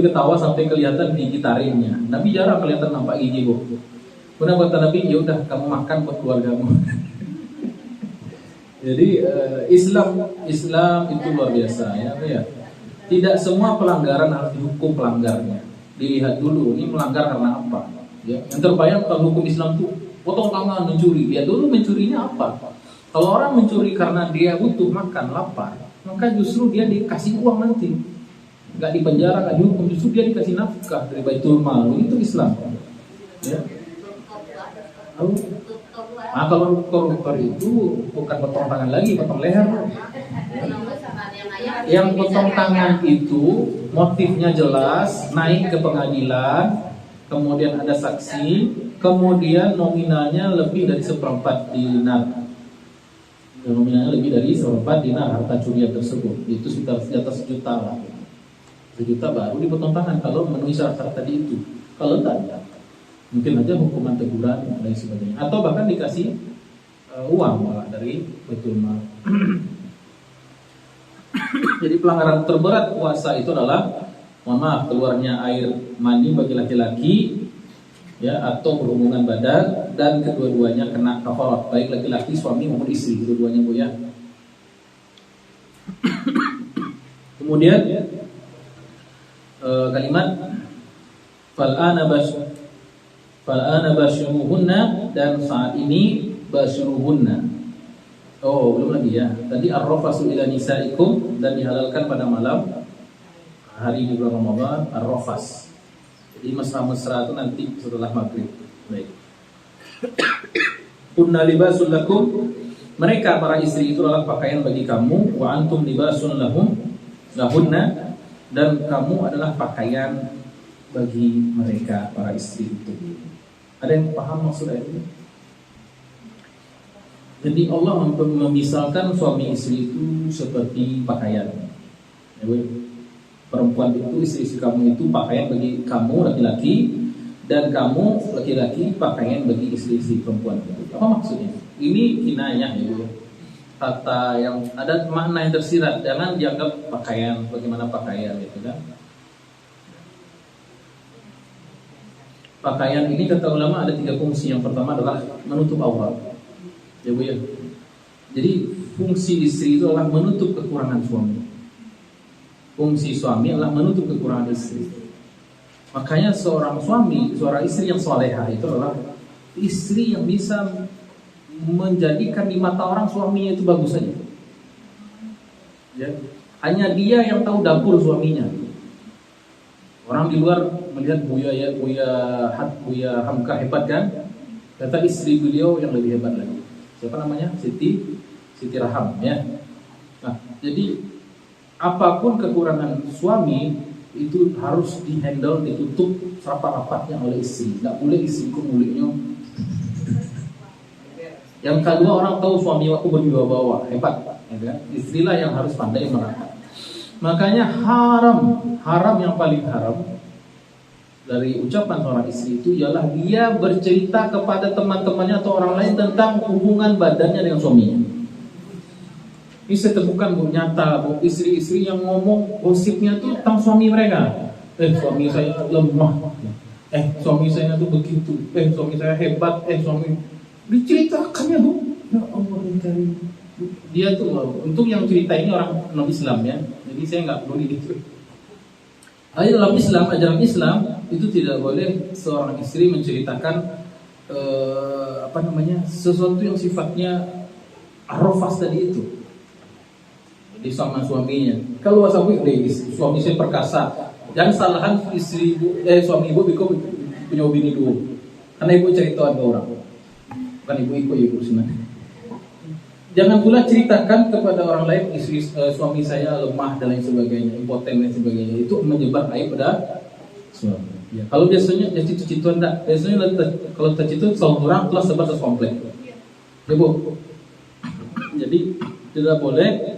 ketawa sampai kelihatan gigi taringnya. Nabi jarang kelihatan nampak gigi bu. Kemudian kata Nabi, ya udah kamu makan buat keluargamu. Jadi Islam itu luar biasa ya. Tidak semua pelanggaran harus dihukum pelanggarnya. Dilihat dulu, ini melanggar karena apa? Ya, yang terbayang kalau hukum Islam tuh potong tangan mencuri. Ya dulu mencurinya apa? Kalau orang mencuri karena dia butuh makan, lapar, maka justru dia dikasih uang nanti, nggak dipenjara, nggak dihukum, justru dia dikasih nafkah dari Baitul Mal. Itu Islam. Ya. Kalau koruptor itu bukan potong tangan lagi, potong leher. Yang potong tangan itu motifnya jelas, naik ke pengadilan, kemudian ada saksi, kemudian nominalnya lebih dari 1/4 dinar. Nominalnya lebih dari 1/4 dinar harta curian tersebut. Itu sekitar di atas 1 juta lah. 1 juta baru dipotong tangan kalau memenuhi syarat tadi itu. Kalau tidak, mungkin aja hukuman teguran dan lain sebagainya. Atau bahkan dikasih uang malah dari Baitul Mal. Jadi pelanggaran terberat puasa itu adalah, mohon maaf, keluarnya air mani bagi laki-laki, ya, atau berhubungan badan, dan kedua-duanya kena kafarat, baik laki-laki, suami maupun istri, kedua-duanya bu ya. Kemudian kalimat fal'ana basyiruhunna, dan saat ini basyiruhunna. Oh, belum lagi ya. Tadi ar-rafasu ila nisaikum, dan dihalalkan pada malam hari di bulan Ramadan ar-rafas. Jadi mesra-mesra itu nanti setelah maghrib. Baik. Kunna libasul lakum, mereka para istri itu adalah pakaian bagi kamu, wa antum libasun lahunna, dan kamu adalah pakaian bagi mereka para istri itu. Ada yang paham maksud ayat ini? Jadi Allah memisalkan suami istri itu seperti pakaian. Perempuan itu, istri-istri kamu itu pakaian bagi kamu laki-laki, dan kamu laki-laki pakaian bagi istri-istri perempuan itu. Apa maksudnya? Ini kinayah ya. Kata yang ada makna yang tersirat, jangan dianggap pakaian, bagaimana pakaian gitu kan. Pakaian ini kata ulama ada 3 fungsi. Yang pertama adalah menutup aurat. Ya bu ya. Jadi fungsi istri itu adalah menutup kekurangan suami. Fungsi suami adalah menutup kekurangan istri. Makanya seorang suami, seorang istri yang soleha itu adalah istri yang bisa menjadikan di mata orang suaminya itu bagus saja. Ya. Hanya dia yang tahu dapur suaminya. Orang di luar melihat Buya Hamka hebat kan? Kata istri beliau yang lebih hebat lagi. Siapa namanya? Siti Raham ya. Nah, jadi apapun kekurangan suami itu harus dihandle, ditutup serapat-rapatnya oleh istri. Nggak boleh istriku muliknya. Yang kedua, orang tahu suami aku berwibawa, hebat ya kan? Istrilah yang harus pandai merapat. Makanya haram yang paling haram dari ucapan seorang istri itu ialah dia bercerita kepada teman-temannya atau orang lain tentang hubungan badannya dengan suaminya. Ini saya temukan bu, nyata bu, istri-istri yang ngomong gosipnya tuh tentang suami mereka. Suami saya lemah. Suami saya tuh begitu. Suami saya hebat. Suami diceritakannya bu. Ya Allah, dia tuh untuk yang cerita ini orang non-Islam ya. Jadi saya nggak perlu gitu. Dalam Islam, ajaran Islam itu tidak boleh seorang istri menceritakan sesuatu yang sifatnya arrofas tadi itu. Jadi sama suaminya. Kalau suami saya perkasa, jangan salahkan suami ibu punya bini dulu. Karena ibu cerita ke orang. bukan ibu-ibu ya ibu sunat. Jangan pula ceritakan kepada orang lain suami saya lemah dan lain sebagainya, impoten dan sebagainya. Itu menyebar aib pada suami. Ya, kalau biasanya ya citu-cituan enggak. Biasanya kalau tercitu satu orang telah sebar satu komplek. Ya Bu. Jadi tidak boleh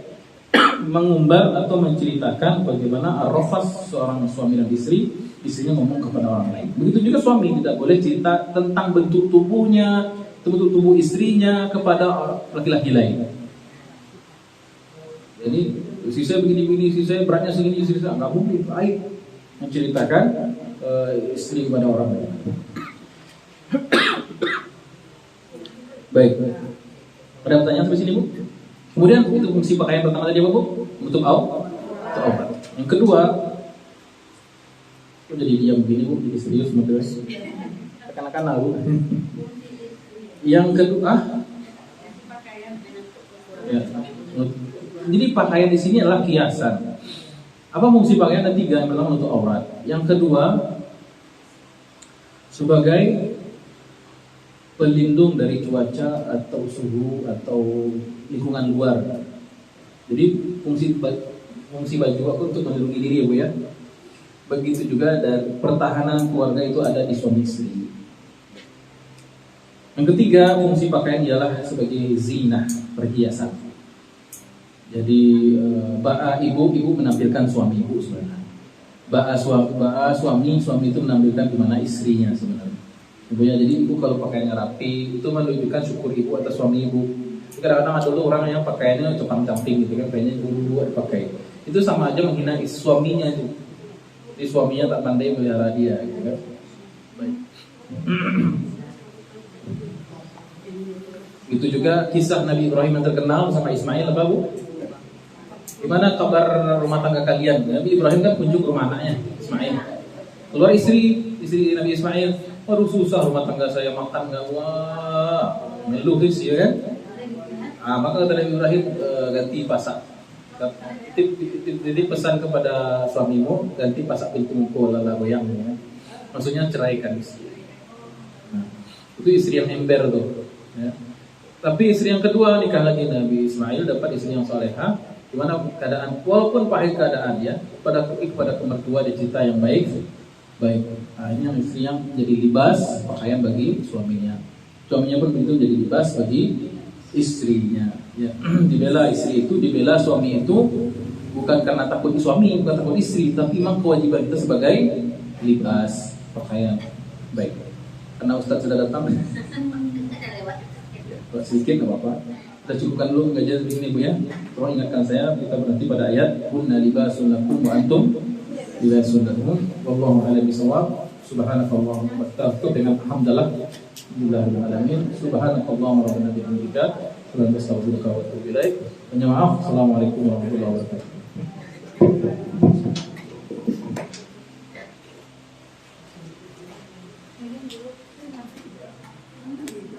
mengumbar atau menceritakan bagaimana arafas seorang suami dan istri, istrinya ngomong kepada orang lain. Begitu juga suami tidak boleh cerita tentang bentuk tubuhnya, bentuk tubuh istrinya kepada laki-laki lain. Jadi istri saya begini-begini, istri saya beratnya segini, istri saya nggak mungkin baik menceritakan istri kepada orang lain. Baik. Ada pertanyaan sampai sini Bu? Kemudian itu fungsi pakaian pertama tadi apa Bu? Untuk aurat. Yang kedua, jadi diam begini Bu, jadi serius terus. Akan-akan lalu. Yang kedua, ya. Jadi pakaian di sini adalah kiasan. Apa fungsi pakaian? Ada tiga. Yang pertama untuk aurat. Yang kedua, sebagai pelindung dari cuaca atau suhu atau lingkungan luar. Jadi fungsi baju aku untuk melindungi diri ya Bu ya. Begitu juga dari pertahanan keluarga itu ada di suami istri. Yang ketiga, fungsi pakaian ialah sebagai zina, perhiasan. Jadi ba'a ibu menampilkan suami ibu sebenarnya. Ba'a suami itu menampilkan gimana istrinya sebenarnya. Ibunya, jadi ibu kalau pakaiannya rapi itu menunjukkan syukur ibu atas suami ibu. Kadang-kadang ada dulu orang yang pakaiannya compang-camping gitu kan, kayaknya ibu pakai. Itu sama aja menghina suaminya itu. Jadi suaminya tak pandai melihara dia gitu kan. Baik. Itu juga kisah Nabi Ibrahim yang terkenal sama Ismail apa Bu? Gimana kabar rumah tangga kalian? Nabi Ibrahim kan kunjung ke rumah anaknya Ismail. Keluar istri Nabi Ismail, waduh susah rumah tangga saya, makan nggak, wah meluhis ya kan? Maka kata Nabi Ibrahim, ganti pasak. Jadi pesan kepada suamimu, ganti pasak pintu muka lala goyang ya. Maksudnya ceraikan istri. Nah, itu istri yang ember tuh ya. Tapi istri yang kedua nikah lagi Nabi Ismail, dapat istri yang salehah. Gimana keadaan, walaupun pahit keadaan ya, kepada kemertua dia cerita yang baik. Akhirnya istri yang jadi libas pakaian bagi suaminya. Suaminya pun begitu jadi libas bagi istrinya. Ya, dibela istri itu, dibela suami itu bukan karena takut suami, bukan takut istri, tapi memang kewajiban kita sebagai libas pakaian. Baik. Karena Ustaz sudah datang. Sedikit nggak apa-apa. Kita cukupkan dulu pengajian di sini Bu ya. Tolong ingatkan saya, kita berhenti pada ayat kunna libasun lakum wa antum libasun lahum. Wallahu a'lam bishawab. Subhanakallahumma wa bihamdika dengan hamdalah alhamdulillahirabbil alamin. Subhanakallahumma rabbana bihamdika wa nastaghfiruka wa atubu ilaik. Maaf. Assalamualaikum warahmatullahi wabarakatuh.